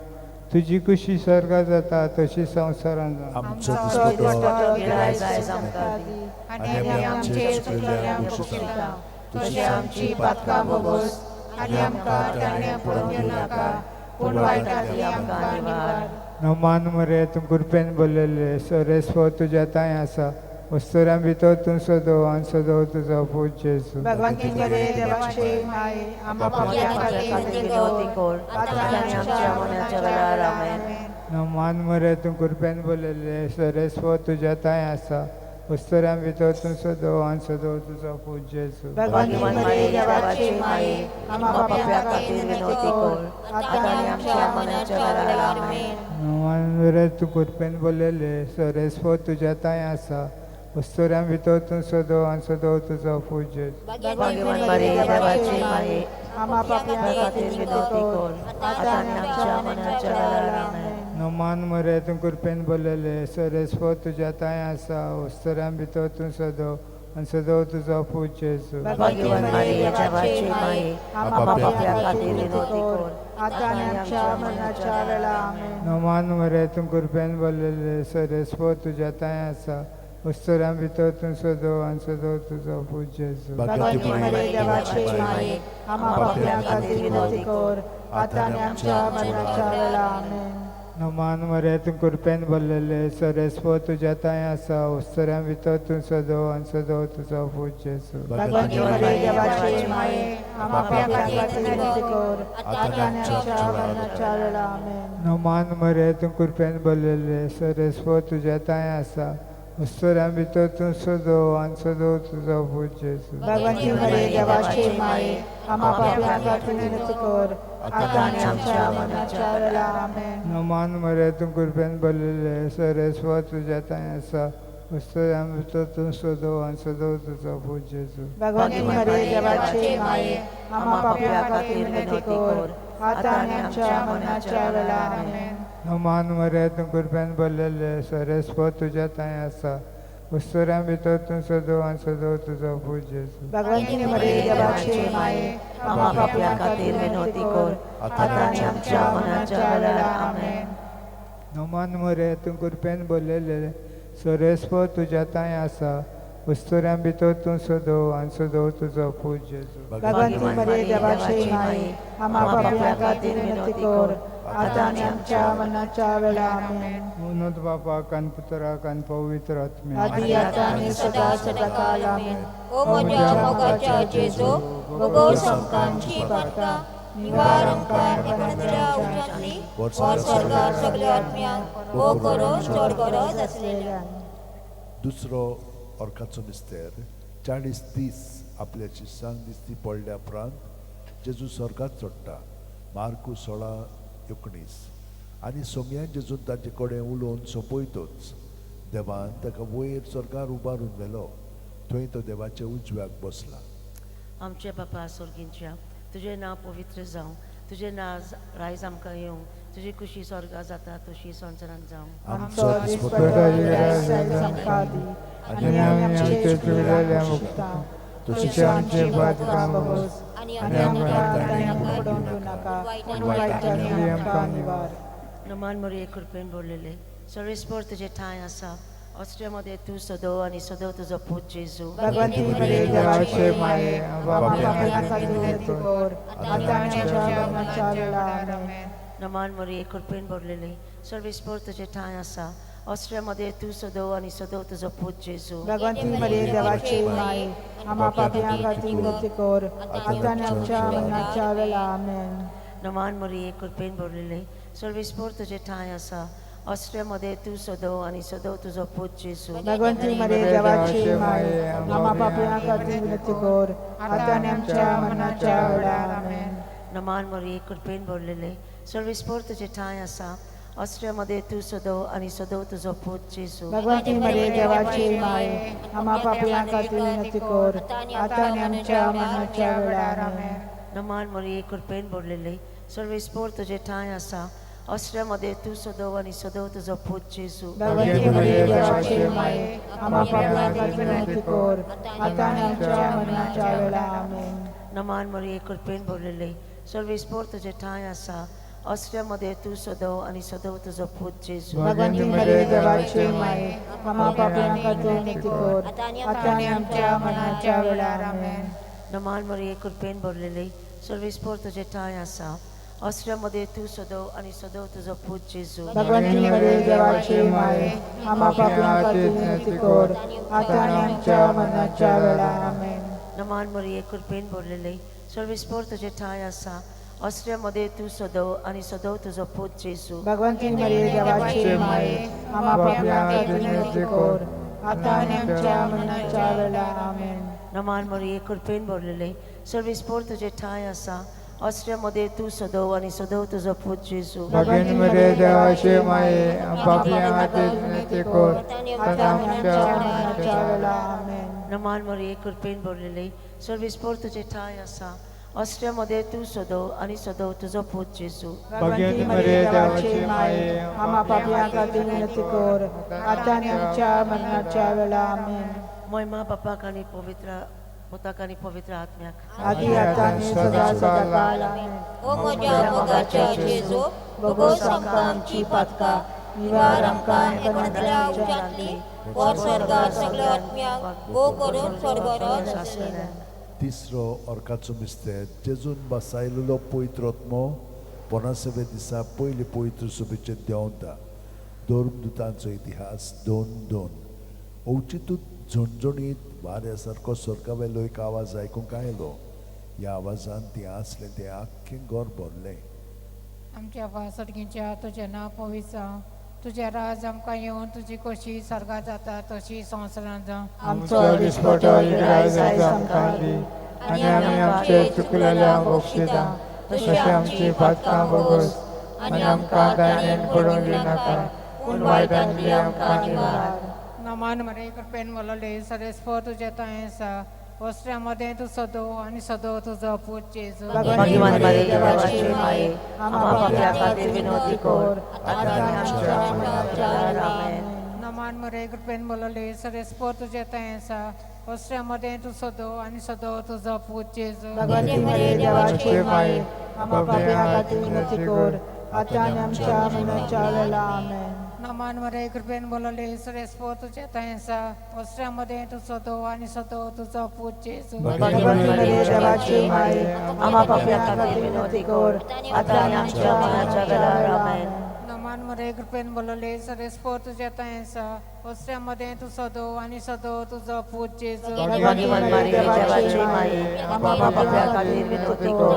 तुजी कुशी स्वर्गात जाता तशी संवसारांत जावं. आमचो दिसपटो गिराय जायज आमकां दी आनी आमचे चुकलेल्यांक बक्षिता तशी आमची पातकां भोगोस आनी आमकां ताणें पडूंक दिवं नाका पूण वायटांतली आमकां निवार. नमान मरे तूं कृपेन बोललेले सरेस्व तुज्या तांय आसा वस्तुरां भितर तूं सदो आनी सदो तुजो पूज जेजू. भगवंती मरे देवाची माये आम्हा पाप्या खातीर विनवती कर आता आनी आमच्या मरणाच्या वेळार आमेन. नमान मरे तूं कृपेन बोललेले सरेस्व तुज्या तांय आसा वस्तुरां भितर तूं सदो आनी सदो तुजो पूज जेजू. भगवंती मरे देवाची माये आम्हा पाप्या खातीर विनवती कर आता आनी आमच्या मरणाच्या वेळार आमेन. नमान मरे तूं कृपेन बोललेले सरेस्व तुज्या तांय आसा वस्तुरां भितर तूं सदो आनी सदो तुजो पूज जेजू. भाग्यवान मारिया देवाची माये आम्हा पाप्या खातीर विनवती कर आता आनी आमच्या मरणाच्या वेळार आमेन. नमान मरे तूं कृपेन बोललेले सरेस्व तुज्या तांय आसा वस्तुरां भितर तूं सदो आनी सदो तुजो पूज जेजू. भाग्यवान मारिया देवाची माये आम्हा पाप्या खातीर विनवती कर आता आनी आमच्या मरणाच्या वेळार आमेन. नमान मरे तूं कृपेन बोललेले सरेस्व तुज्या तांय आसा वस्तुरां भितर तूं सदो आनी सदो तुजो पूज जेजू. भगवंती मरे देवाची माये आम्हा पाप्या खातीर विनवती कर आता आनी आमच्या मरणाच्या वेळार आमेन. नमान मरे तूं कृपेन बोललेले सरेस्व तुज्या तांय आसा वस्तुरां भितर तूं सदो आनी सदो तुजो पूज जेजू. भगवंती मरे देवाची माये आम्हा पाप्या खातीर विनवती कर आता आनी आमच्या मरणाच्या वेळार आमेन. नमान मरे तूं कृपेन बोललेले सरेस्व तुज्या तांय आसा वस्तुरां भितर तूं सदो आनी सदो तुजो पूज जेजू. भगवंती मरे देवाची माये आम्हा पाप्या खातीर विनवती कर आता आनी आमच्या मरणाच्या वेळार आमेन. नमान मरे तूं कृपेन बोललेले सरेस्व तुज्या तांय आसा वस्तुरां भितर तूं सदो आनी सदो तुजो पूज जेजू. भगवंती मरे देवाची माये आम्हा पाप्या खातीर विनवती कर आता आनी आमच्या मरणाच्या वेळार आमेन. नमान मरे तूं कृपेन बोललेले सरेस्व तुज्या तांय आसा वस्तुरां भितर तूं सदो आनी सदो तुजो पूज जेजू. भगवंती मरे देवाची माये आम्हा पाप्या खातीर विनवती कर आता आनी आमच्या मरणाच्या वेळार आमेन. नोमान मोरे तूं कृपेन बोललेले सोरेस्पो तुज्या तांय आसा वस्तुऱ्यां भितर तूं सोदो आनी सोदो तुजो पूज जेजू भगवंती मरे देवाची माये आम्हा पापियां खातीर विनंती कर आता आनी आमच्या मरणाच्या वेळा आमेन. उन्नत बापाक आनी पुत्राक आनी पवित्र आत्म्याक आदी आता आनी सदा सदाकाळ आमेन. ओ म्हज्या मोगाच्या जेजू भोगोस आमकांची पातका निवार आमकां एकांतल्या उज्यांतली वर स्वर्गार सगल्या आत्म्यांक वो करो चड गरज आसलेल्यांक. दुसरो ऑर्काचो मिस्तेर 40 दीस आपल्या शिश्यांक दिसती पडल्या उपरांत जेजू स्वर्गात चडटा. मार्कू 16:19 आनी सोमया जेजून ताचे कडेन उलोवन सोंपयतोच देवान ताका वयर स्वर्गार उबारून व्हेलो. थंय तो देवाच्या उजव्याक बसला. आमचे बापा सुर्गींच्या तुझें नांव पवित्र जावं, तुझें नांव रायज आमकां येवं, तुजी खुशी स्वर्गा जाता तशी संवसारांत जावं. आमचो दिसपटो रायज आमकां दी आनी आमचे चुकलेल्या मुक्ता तशी आमची पातकां बगोस आनी आमकां तांण्याक पडोवंक दिवनाका पूण वायटांतल्यान आमकां निवार. नमान मोरये कृपेन भरलेले सर्वेस्पर तुजे ठांय आसा. ऑस्ट्रियामध्ये तूं सदो आनी सदो तुजो पूत जेजू. भगवंती मरे देवाचे माये पापियां खातीर विनंती कर आता आनी आमच्या मरणाच्या वेळा आमेन. नमान मोरये कृपेन भरलेले सर्वेस्पर तुजे ठांय आसा. ऑस्ट्रियामध्ये तूं सदो आनी सदो तुजो पूत जेजू. भगवंती मरे देवाचे माये आम्हा पापियां खातीर विनंती कर आता आनी आमच्या मरणाच्या वेळा आमेन. नमान मोरये कृपेन भरलेले सर्वेस्पर तुजे ठांय आसा. ऑस्ट्रियामध्ये तूं सदो आनी सदो तुजो पूत जेजू. भगवंती मरे देवाचे माये आम्हा पापियां खातीर विनंती कर आता आनी आमच्या मरणाच्या वेळा आमेन. नमान मोरये कृपेन भरलेले सर्वेस्पर तुजे ठांय आसा. ऑस्ट्रियामध्ये तूं सदो आनी सदो तुजो पूत जेजू. भगवंती मरे देवाचे माये आम्हा पापियां खातीर विनंती कर आता आनी आमच्या मरणाच्या वेळा आमेन. नमान मोरये कृपेन भरलेले सर्वेस्पर तुजे ठांय आसा. ऑस्ट्रियामध्ये तूं सदो आनी सदो तुजो पूत जेजू. भगवंती मरे देवाचे माये आम्हा पापियां खातीर विनंती कर आता आनी आमच्या मरणाच्या वेळा आमेन. नमान मोरये कृपेन भरलेले सर्वेस्पर तुजे ठांय आसा. ऑस्ट्रियामध्ये तूं सदो आनी सदो तुजो पूत जेजू. भगवंती मरे देवाचे माये आम्हा पापियां खातीर विनंती कर आता आनी आमच्या मरणाच्या वेळा आमेन. नमान मोरये कृपेन भरलेले सर्वेस्पर तुजे ठांय आसा. ऑस्ट्रियामध्ये तूं सदो आनी सदो तुजो पूत जेजू. भगवंती मरे देवाचे माये आम्हा पापियां खातीर विनंती कर आता आनी आमच्या मरणाच्या वेळा आमेन. नमान मोरये कृपेन भरलेले सर्वेस्पर तुजे ठांय आसा. ऑस्ट्रियामध्ये तूं सदो आनी सदो तुजो पूत जेजू. भगवंती मरे देवाचे माये आम्हा पापियां खातीर विनंती कर आता आनी आमच्या मरणाच्या वेळा आमेन. नमान मोरये कृपेन भरलेले सर्वेस्पर तुजे ठांय आसा. ऑस्ट्रियामध्ये तूं सदो आनी सदो तुजो पूत जेजू. भगवंती मरे देवाचे माये पापियां खातीर विनंती कर आता आनी आमच्या मरणाच्या वेळा आमेन. नमान मोरये कृपेन भरलेले सर्वेस्पर तुजे ठांय आसा. ऑस्ट्रियामध्ये तूं सदो आनी सदो तुजो पूत जेजू. भगवंती मरे देवाचे माये आम्हा पापियां खातीर विनंती कर आता आनी आमच्या मरणाच्या वेळा आमेन. महिमा बापाक आनी पवित्र पुताक आनी पवित्र आत्म्याक आदी आता आनी सदा सदाकाळ आमेन. ओ म्हज्या मोगाच्या जेजू भोगोस आमकां आमची पातका निवार आमकां एकांतल्या उज्यांतली वर स्वर्गार सगल्या आत्म्यांक वो करून चड गरज आसलेल्यांक. तिसरो ऑर्काचो मिस्तेर जेजून बसायलेलो पवित्र आत्मो पोनासवे दिसा पयले पवित्र सभेचेर देंवता. धर्मदुतांचो इतिहास 2:2. अवचितूच झणझणीत वाऱ्या सारको स्वर्गावेलो एक आवाज आयकूंक आयलो. ह्या आवाजान ती आसलें तें आख्खें घर भरलें. आमच्या वासडगीच्या तुजें नांव पवित्र जावं, तुजें राज आमकां येवन तुजी कशी स्वर्गात जाता तशी संवसारांत जावं. आमचो दिसपटो रायज आमकां दी आनी आमी आमचे चुकलेल्यांक बक्षिता तशें आमची पातकां बगोस आनी आमकां दायेन पडोवंक दिनाका पूण वायटांतली आमकां निवार. नमान मरे कृपेन बोलले सरेस्पर तुजें तांय आसा. वस्त्र्यामध्ये तूं सदो आनी सदो तुजो पूत जेजू. भगवंती मरे देवाचे माये आम्हा पापियां खातीर विनंती कर आता आनी आमच्या मरणाच्या वेळा आमेन. नमान मरे कृपेन बोलले सरेस्पर तुजें तांय आसा. वस्त्र्यामध्ये तूं सदो आनी सदो तुजो पूत जेजू. भगवंती मरे देवाचे माये आम्हा पापियां खातीर विनंती कर आता आणि आमच्या मरणाच्या वेळेला आमेन. नमांमध्ये कृपेन बोलले श्रेष्ठ तुझ्या तयांसा वस्त्रामध्ये तू सदो आणि सदो तुझा पूज्य येसू. भगवंती मरिये देवाची माय आम्हा पाप्या खातीर विनंती कर आता आणि आमच्या मरणाच्या वेळेला आमेन. नमांमध्ये कृपेन बोलले श्रेष्ठ तुझ्या तयांसा वस्त्रामध्ये तू सदो आणि सदो तुझा पूज्य येसू. भगवंती मरिये देवाची माय आम्हा पाप्या खातीर विनंती कर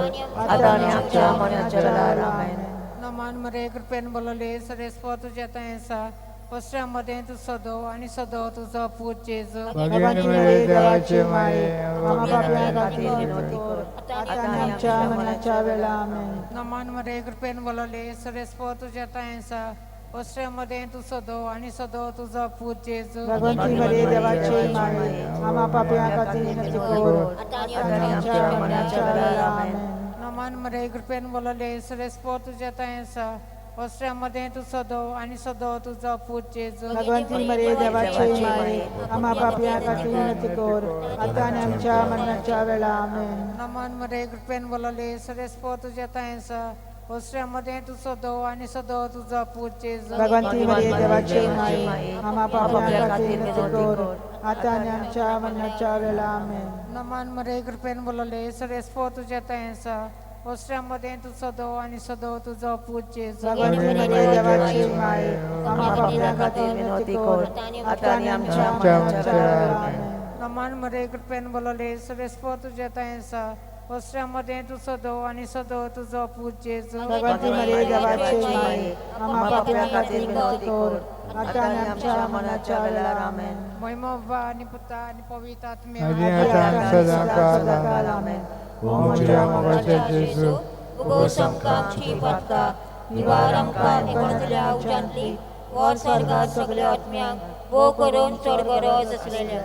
आता आणि आमच्या मरणाच्या वेळेला आमेन. नमांमध्ये कृपेन बोलले श्रेष्ठ तुझ्या तयांसा वस्त्रामध्ये तू सदो आणि सदो तुझा पूज्य येसू. भगवंती मरिये देवाची माय आम्हा पाप्या खातीर विनंती कर आता आणि आमच्या मरणाच्या वेळेला आमेन. नमांमध्ये कृपेन बोलले श्रेष्ठ तुझ्या तयांसा वस्त्रामध्ये तू सदो आणि सदो तुझा पूज्य येसू. भगवंती मरिये देवाची माय आम्हा पाप्या खातीर विनंती कर आता आणि आमच्या मरणाच्या वेळेला आमेन. नमांमध्ये कृपेन बोलले श्रेष्ठ तुझ्या तयांसा वस्त्रामध्ये तू सदो आणि सदो तुझा पूज्य येसू. भगवंती मरिये देवाची माय आम्हा पाप्या खातीर विनंती कर आता आणि आमच्या मरणाच्या वेळेला आमेन. नमांमध्ये कृपेन बोलले श्रेष्ठ तुझ्या तयांसा वस्त्रामध्ये तू सदो आणि सदो तुझा पूज्य येसू. भगवंती मरिये देवाची माय आम्हा पाप्या खातीर विनंती कर आता आणि आमच्या मरणाच्या वेळेला आमेन. नमांमध्ये कृपेन बोलले श्रेष्ठ तुझ्या तयांसा वस्त्रामध्ये तू सदो आणि सदो तुझा पूज्य येसू. भगवंती मरिये देवाची माय आम्हा पाप्या खातीर विनंती कर आता आणि आमच्या मरणाच्या वेळेला आमेन. नमांमध्ये कृपेन बोलले श्रेष्ठ तुझ्या तयांसा वस्त्रामध्ये तू सदो आणि सदो तुझा पूज्य येसू. भगवंती मरिये देवाची माय आम्हा पाप्या खातीर विनंती कर आता आणि आमच्या मरणाच्या वेळेला आमेन. महिमा बाबा आणि पुत्रा आणि पवित्र आत्मे आधी आता सदाकाळ आमेन. ओ माझ्या मोगाच्या जेजू Bugos आमची पातका निवार आमकां एकोणतल्या उजांतली वर स्वर्गात सगळ्या आत्म्यांक भोव करून स्वर्गराज असलेल्या.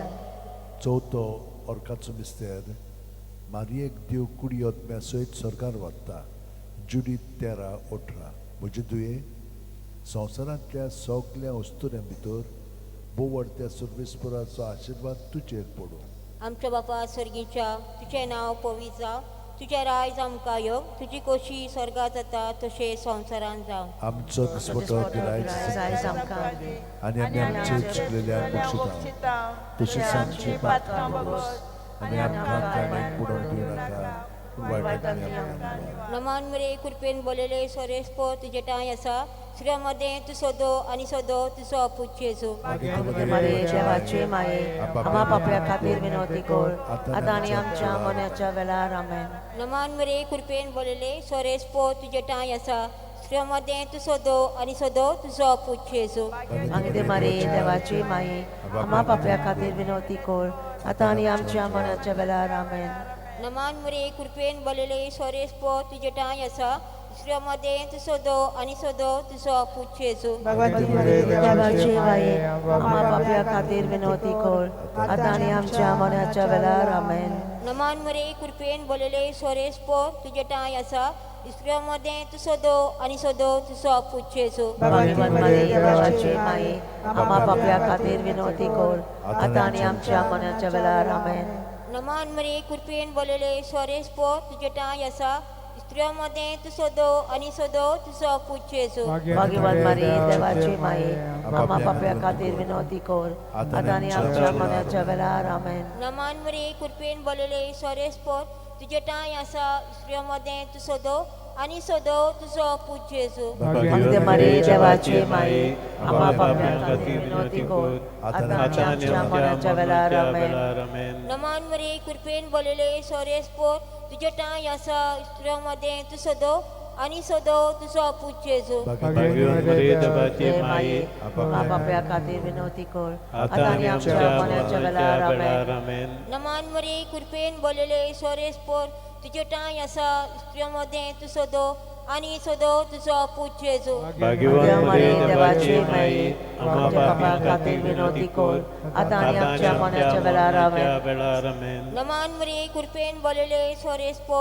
चवथो ऑर्काचो मिस्तेर मारयेक देव कुडी ओतम्या सयत सरकार वाडटा. जुडी 13:18. म्हजे तुये संवसारांतल्या सगळ्या वस्तुऱ्यां भितर भोव व्हडल्या सर्वेस्पराचो आशिर्वाद तुजेर पडूं. आमच्या बापा सर्गीच्या तुझें नांव पवित्र जावं, तुझें रायज आमकां योग, तुजी खोशी स्वर्गात जाता तशें संवसारांत जावं. आमचो दिसपटो गिरायज आमकां आनी आमी आमचे चुकलेल्यांक बक्षिता तशीच आमची पातकां बगोस आनी आमकां कांय पडोवंक दिवं नाका वायटांतल्यान आमकां. नमान मरे कृपेन बोलले सोरेस्प तुजे टाय आसा श्रेमध्ये तू सोदो आणि सोदो तुजो अपूज्य येसू. मरिये देवाची माये आम्हा पाप्या खातीर विनंती कर आता आणि आमच्या मरणाच्या वेळार आमेन. नमान मरे कृपेन बोलले सोरेस्प तुजे टाय आसा श्रेमध्ये तू सोदो आणि सोदो तुजो अपूज्य येसू. मागीर मरिये देवाची माये आम्हा पाप्या खातीर विनंती कर आता आणि आमच्या मरणाच्या वेळार आमेन. नमान मरे कृपेन बोलले सोरेस्प तुजे टाय आसा श्रेमध्ये तू सोदो आणि सोदो तुजो अपूज्य येसू. भगवंती मरिये देवाची माये आम्हा पाप्या खातीर विनंती कर आता आणि आमच्या मरणाच्या वेळार आमेन. नमान मरे कृपेन बोलले सोरेस्प तुजे टाय आसा श्रेमध्ये तू सोदो आणि सोदो तुजो अपूज्य येसू. मरिये देवाची माये आम्हा पाप्या खातीर विनंती कर आता आणि आमच्या मरणाच्या वेळार आमेन. नमान मरे कृपेन बोलले सोरेस्प तुजे टाय आसा श्रेमध्ये तू सोदो आणि सोदो तुजो अपूज्य येसू. भाग्यवान मरिये देवाची माये आम्हा पाप्या खातीर विनंती कर आता आणि आमच्या मरणाच्या वेळार आमेन. नमान मरे कृपेन बोलले सोरेस्प तुजे टाय आसा श्रेमध्ये तू सोदो आणि सोदो तुजो अपूज्य येसू. मरिये देवाची माये आम्हा पाप्या खातीर विनंती कर आता आणि आमच्या मरणाच्या वेळार आमेन. नमान मरे कृपेन बोलले सोरेस्प तुजे टाय आसा श्रेमध्ये तू सोदो आणि सोदो तुजो अपूज्य येसू. मरिये देवाची माये आम्हा पाप्या खातीर विनंती कर आता आणि आमच्या मरणाच्या वेळार आमेन. नमान मरे कृपेन बोलले सोरेस्प तुजे टाय आसा श्रेमध्ये तू सोदो आणि सोदो तुजो अपूज्य येसू. मरिये देवाची माये आम्हा पाप्या खातीर विनंती कर आता आणि आमच्या मरणाच्या वेळार आमेन. नमान मरे कृपेन बोलले सोरेस्प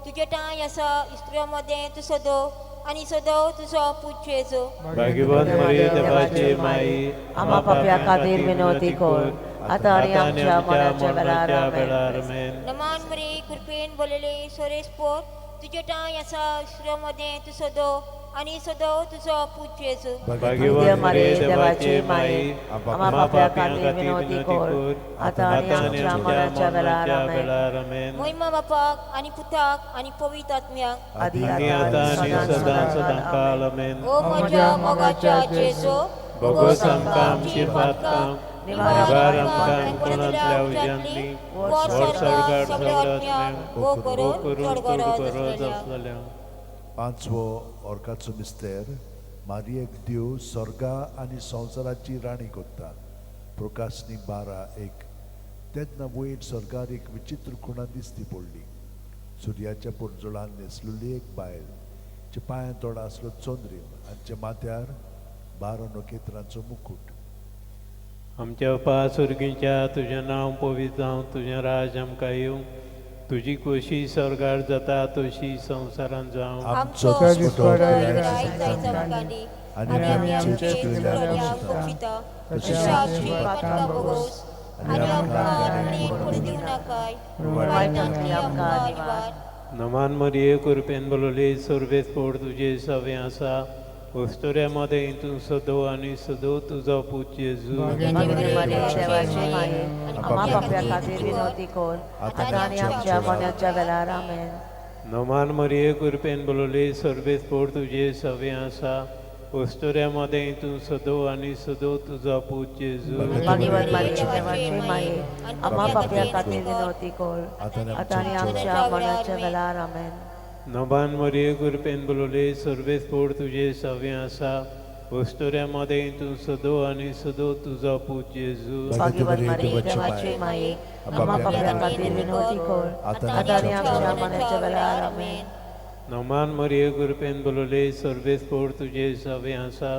तुजे टाय आसा श्रेमध्ये तू सोदो आणि सोदो तुजो अपूज्य येसू. मरिये देवाची माये आम्हा पाप्या खातीर विनंती कर आता आणि आमच्या मरणाच्या वेळार आमेन. नमान मरे कृपेन बोलले सोरेस्प तुजे टाय आसा श्रेमध्ये तू सोदो आणि सदैव तुझो पूज जेजू भाग्यवान मरे देवाची माई आम्हा पाप्या खातीर विनवती कर आता आणि आमच्या मरणाच्या वेळार आमेन. महिमा बापाक आणि पुताक आणि पवित्र आत्म्याक आदी आता आणि सदां काल आमेन. ओ म्हज्या मोगाच्या जेजू भोगोस आमकां आमची पातकां निवार आमकां अणकुणांतल्या उज्यांतली वर सरगार सगळ्यांत वो करून चडगोरोज आसलेल्या. पांचवो ओर्काचो मिस्तेर मारयेक देव स्वर्गा आनी संवसाराची राणी कोत्ता. प्रकाशनी 12:1. तेन्ना वयर स्वर्गार एक विचित्र खुणा दिसती पडली. सुर्याच्या पोरजोळान न्हेसलेली एक बायल, जे पांयां तोडा आसलो चोंद्रीम आनी माथ्यार 12 नखेत्रांचो मुकुट. आमच्या बापा सुर्गीच्या तुजें नांव पवित्र जावं, तुजें राज आमकां येवं, तुजी खोशी स्वर्गार जाता तशी संवसारांत जावं. आमचो दिसपटो आनी आमी आमचे चुकलेल्यांक बक्षिता तशें आमची पातकां भोगोस आनी आमकां पडूं दिवं नाकाय, वायटांतली आमकां निवार. नमान मरिये कृपेन बोलले सर्वेस पोट तुजे सवे आसा, वस्तुऱ्यामध्ये तूं सदो आनी सदो तुजो पूज जेजू. देवाची माये आम्हा पाप्या खातीर विनवती कर आता आणि आमच्या मरणाच्या वेळार आमेन. नमान मरिये कृपेन बोलले सर्वेस पोट तुजे सवे आसा, वस्तुऱ्यामध्ये तूं सदो आनी सदो तुजो पूज जेजू. भाग्यवान मारिये देवाची माये आम्हा पाप्या खातीर विनवती कर आता आणि आमच्या मरणाच्या वेळार आमेन. नमान मरिये कृपेन बोलले सर्वेस पोट तुजे सवे आसा, वस्तुऱ्यामध्ये तूं सदो आनी सदो तुजो पूज जेजू. भाग्यवान मारिये देवाची माये आम्हा पाप्या खातीर विनवती कर आता आणि आमच्या मरणाच्या वेळार आमेन. नमान मरिये कृपेन बोलले सर्वेस पोट तुजे सवे आसा,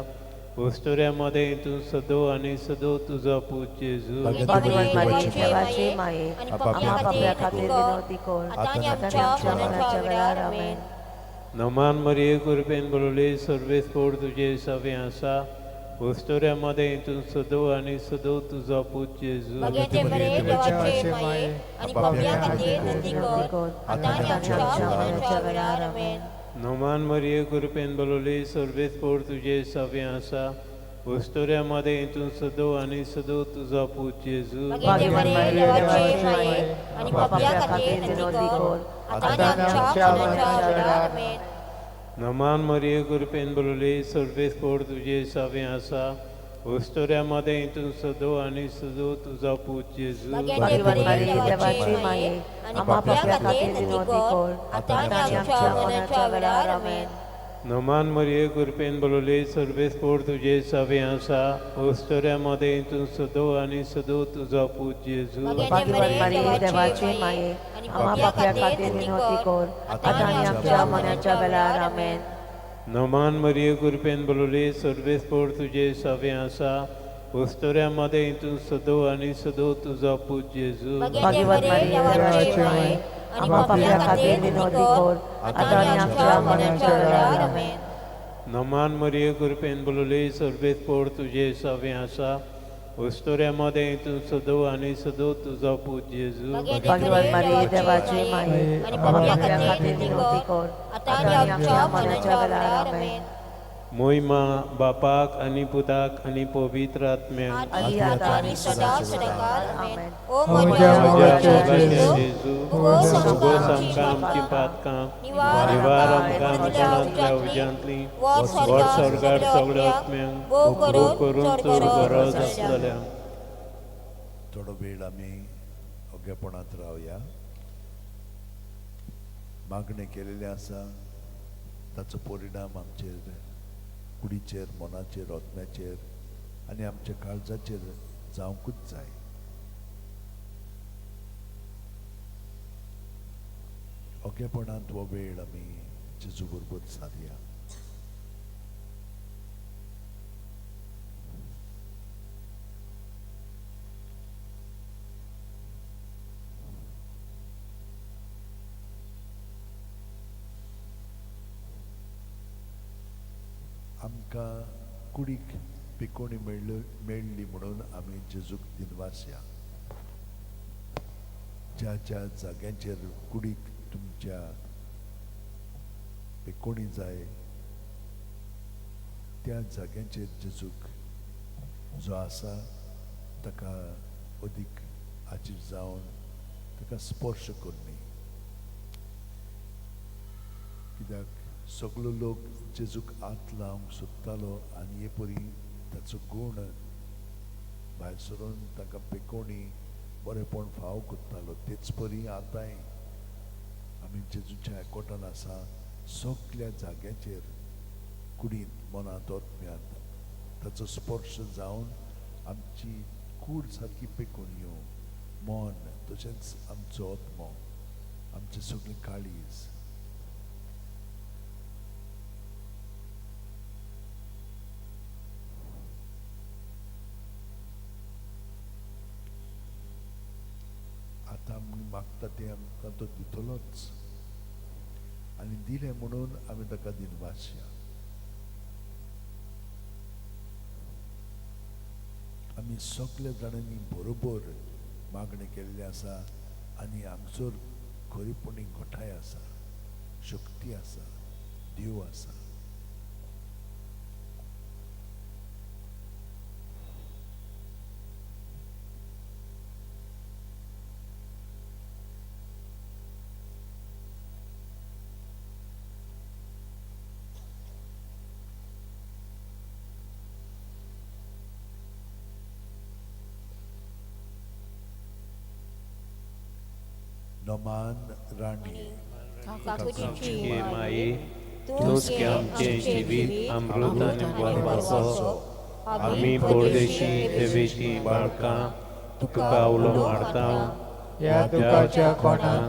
वस्तुऱ्यामध्ये तूं सदो आनी सदो तुजो पूज जेजू. भाग्यवान मारिये देवाची माये आम्हा पाप्या खातीर विनवती कर आता आणि आमच्या मरणाच्या वेळार आमेन. नमान मरिये कृपेन बोलले सर्वेस पोट तुजे सवे आसा, वस्तुऱ्यामध्ये तूं सदो आनी सदो तुजो पूज जेजू. नमान मरिये कृपेन बोलले सर्वेस पोट तुजे सवे आसा, वस्तुऱ्यामध्ये तूं सदो आनी सदो तुजो पूज जेजू. भाग्यवान मारिये देवाची माये आम्हा पाप्या खातीर विनवती कर आता आणि आमच्या मरणाच्या वेळार आमेन. नमान मरिये कृपेन बोलले सर्वेस पोट तुजे सवे आसा, वस्तुऱ्यामध्ये तूं सदो आनी सदो तुजो पूज जेजू. भाग्यवान मारिये देवाची माये आम्हा पाप्या खातीर विनवती कर आता आणि आमच्या मरणाच्या वेळार आमेन. नमान मरिये कृपेन बोलले सर्वेस पोट तुजे सवे आसा, वस्तुऱ्यामध्ये तूं सदो आनी सदो तुजो पूज जेजू. भाग्यवान मारिये देवाची माये आम्हा पाप्या खातीर विनवती कर आता आणि आमच्या मरणाच्या वेळार आमेन. नमान मरिये कृपेन बोलले सर्वेस पोट तुजे सवे आसा, वस्तुऱ्यामध्ये तूं सदो आनी सदो तुजो पूज जेजू. भाग्यवान मारिये देवाची माये आम्हा पाप्या खातीर विनवती कर आता आणि आमच्या मरणाच्या वेळार आमेन. नमान मरिये कृपेन बोलले सर्वेस पोट तुजे सवे आसा, वस्तुऱ्यामध्ये तूं सदो आनी सदो तुजो पूज जेजू. भाग्यवान मारिये देवाची माये आम्हा पाप्या खातीर विनवती कर आता आणि आमच्या मरणाच्या वेळार आमेन. मोहिमा बापाक आनी पुताक आनी पवित्र आत्म्याक आदी आता आणि सदांकाळ आमेन. ओ म्हज्या म्हज्या मोगाच्या जेजू जेजू, भोगोस भोगोस आमकां आमकां आमची पातकां निवार निवार आमकां आमकां अणकुणांतल्या उज्यांतली वर वर सरगार सगळ्या सगळ्या आत्म्यांक आत्म्यांक भोव भोव करून करून चड चड गरज गरज आसलेल्या. आसलेल्या. थोडो वेळ आमी ओग्यापणांत रावया. मागणें केलेलें आसा ताचो परिणाम आमचेर कुडीचेर, मनाचेर, ओतम्याचेर आनी आमच्या काळजाचेर जावंकूच जाय. ओग्यापणांत हो वेळ आमी जेजू बरोबर सारया. आमकां कुडीक पिकोणी मेळ्ळी म्हणून आमी जेजूक दिनवास या. ज्या ज्या जाग्यांचेर कुडीक तुमच्या पिकोणी जाय त्या जाग्यांचेर जेजूक जो आसा ताका अदीक आजीर जावन ताका स्पर्श करनी, कित्याक सगळो लोक जेजूक हात लावंक सोदतालो आनी हे परी ताचो गूण भायर सरून ताका पेकोवणी बरेपण फाव करतालो. तेच परी आतांय आमी जेजूच्या एकवटान आसा, सगळ्या जाग्याचेर कुडींत मनांत ओतम्यांत ताचो स्पर्श जावन आमची कूड सारकी पेकून येवं, मन तशेंच आमचो ओतमो, आमचे सगळी काळीज. आतां आमी मागता तें आमकां तो दितलोच आनी दिलें म्हणून आमी ताका दिनवासया. आमी सगळ्या जाणांनी बरोबर मागणी केल्ली आसा आनी हांगसर खरीपणी घोटाय आसा, शक्ती आसा, देव आसा. नमान राणी काकुची माये, तूच की आमचे जिवीत अमृत आनी बोरवाचो. आमी परदेशी देवेची बाळकां तुका उलो मारता. या दुखाच्या कोणान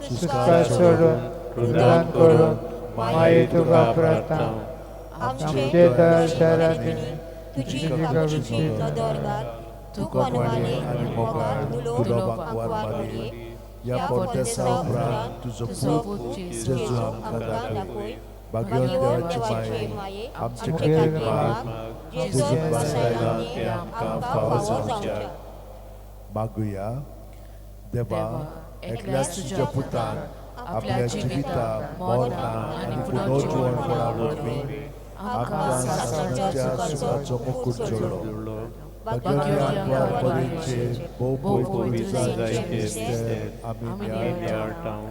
सुस्कां सोडून रुदान करून माये तुका प्रार्थना. आमचे दर शरांनी तुजी करुशी दरगार तू कोणवाले आनी मोगाळ दुलोबाक वार मारी. या परदेसा उपरांत तुजो पूत जेजू आमकां दाखय. भाग्यवान देवाची माये, आमचे खातीर माग, जेजून बांदलायला ते आमकां फावो जावच्या. मागुया. देवा, एकल्याच तुज्या पुतान आपल्या जिविता, मरणा आनी पुनर्जीवनपणा वरवीं आमकां सासणाच्या सुखाचो मुकूट जोडलो. भाग्यवान बरेंचे भोव पवित्र जायते आमी मेळटाव.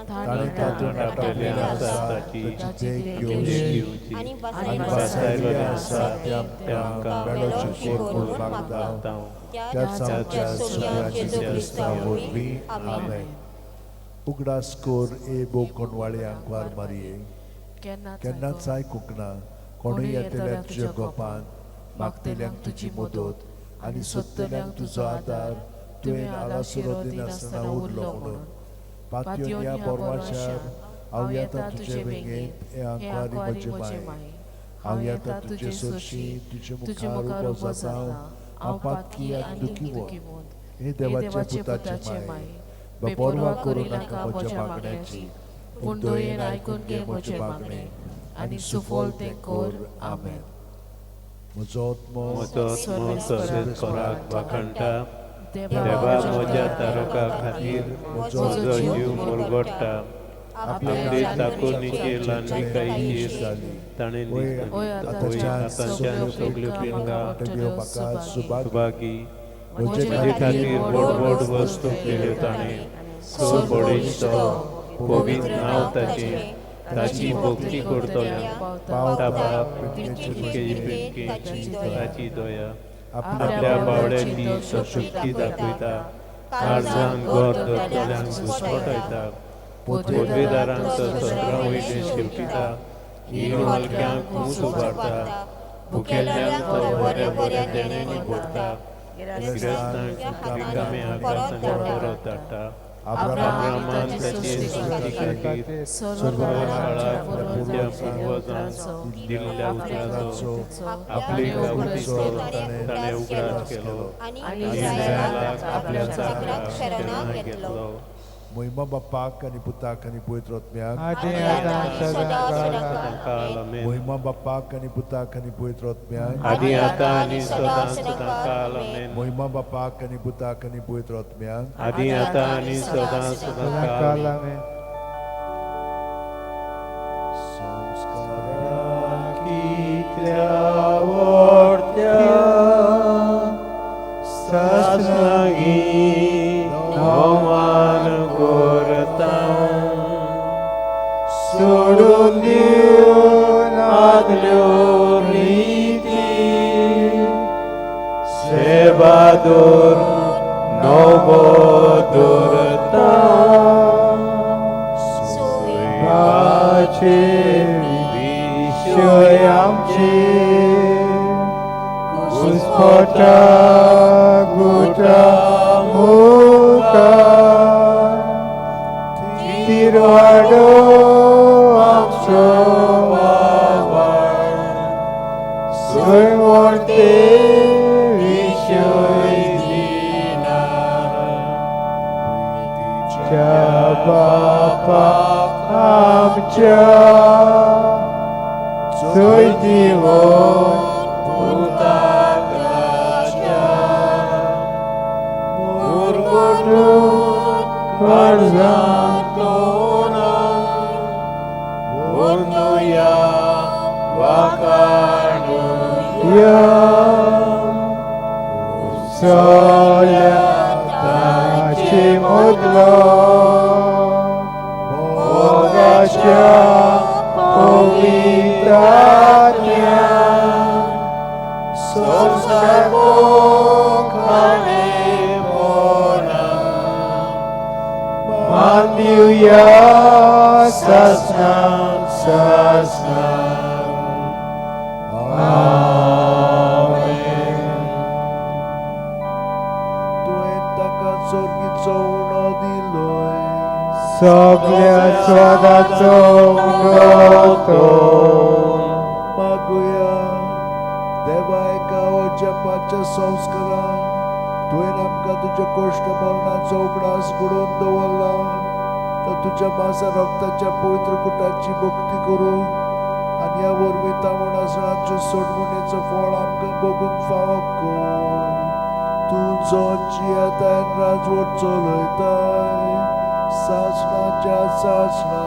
ताणें तातूंत दाखयलें आसा ताची देख घेवची आनी बसायलें आसा ते आमकां मेळोवचें करून मागता. त्याच आमच्या सुख्या जेजू क्रिस्ता वरवीं आमेन. उगडास कोर ए भोव कोणवाळ्यांक वार मारये. केन्नाच आयकूंक ना कोणूय येतल्या तुज्या गोपांत मागतल्यांक तुजी मदत आनी सोदतल्यांक तुजो आदार तुवें आलासुरो दिनासतना उरलो म्हणून. पातयेवन ह्या बोरवाशार हांव येता तुजे वेंगेंत हे आंकवारी म्हजे माये. हांव येता तुजे सोरशी तुजे मुखार उबो जावन हांव पातकी आनी दुखी वोन. हे देवाचे पुताचे माये, बेपरवा करूं नाका म्हज्या मागण्याची, पूण दयेन आयकून घे म्हजे मागणे आनी सुफोल तें कर. आमेन. म्हजो आत्मो तशेंच कोराक वाखणटा. देवा म्हज्या तारका खातीर म्हजो जीव मुरगोडटा. आपले ताकुनीचे लांडविकायेचेर ताणें आतांच्यान सगल्यो पिळगा सुभागी. म्हजे खातीर व्हड व्हड वस्तू केल्यो ताणें. सो पडयतो पवित्र नांव ताचें. ताची भक्ती करतल्यांक पावता ताची दया. आपल्या बावड्याची शक्ती दाखयता. काळजान घर धरतल्यांक घुसमटयता. पदवेदारांक सत्रां वयले शेवटिता. हीण हलक्यांक मूस उबारता. भुकेल्यांक तो बऱ्या बऱ्या देणेनी भरता. गिरेस्तांक रिकामे आकाशांत परत धाडटा. अब्रामान ताचे स्तुती खातीर सर्व काळाक तुज्या पुर्वजांक दिल्ल्या उतराचो आपले गांवडीचो ताणें उगडास केलो आनी इस्रायेलाक आपल्या जागराक शरणां घेतलो. महिमा बापाक आनी पुताक आनी पवित्र आत्म्याक महिमा बापाक आनी पुताक आनी पवित्र आत्म्याक आदी आतां आनी सदां सदांकाल आमेन. महिमा बापाक आनी पुताक आनी पवित्र आत्म्याक आदी आतां आनी सदां सदांकाल आमेन. संस्काराकी सासंगी नोमान कोरता सोडून दिवन आदल्यो रीती सेवादोर नवो दोरता सुवाचे विषय आमचे घुसपटा गुटा मुखार तिरवाडो आमचो वावर सुरवरते विषय दिनार प्रीतीच्या बापाक आमच्या चोय दिवोन पुताक राजा मुरगोटून काळजांतलोन वंदुया वाकाणुया उसळ्या ताचे मोदलो भोगाच्या पवित्रात्म्या संसार खाणे मोना मान दिवया सासनाक सासनाक आमेन. तुवें ताका चोरगीचो उणो दिलोय सगळ्या स्वादाचो उगवतो मागुया देवा एका जपाच्या संस्कारान तुवें आमकां तुज्या कोश्ट मरणाचो उगडास घडोवन दवरला तर तुज्या मासा रक्ताच्या पवित्र कुटाची भक्ती करूं आनी ह्या वरवीं तामणासणाच्या सोडमणेचो फळ आमकां भोगूंक फावो कर. तूं जो जियेताय राजवट चलयताय सासणाच्या सासणा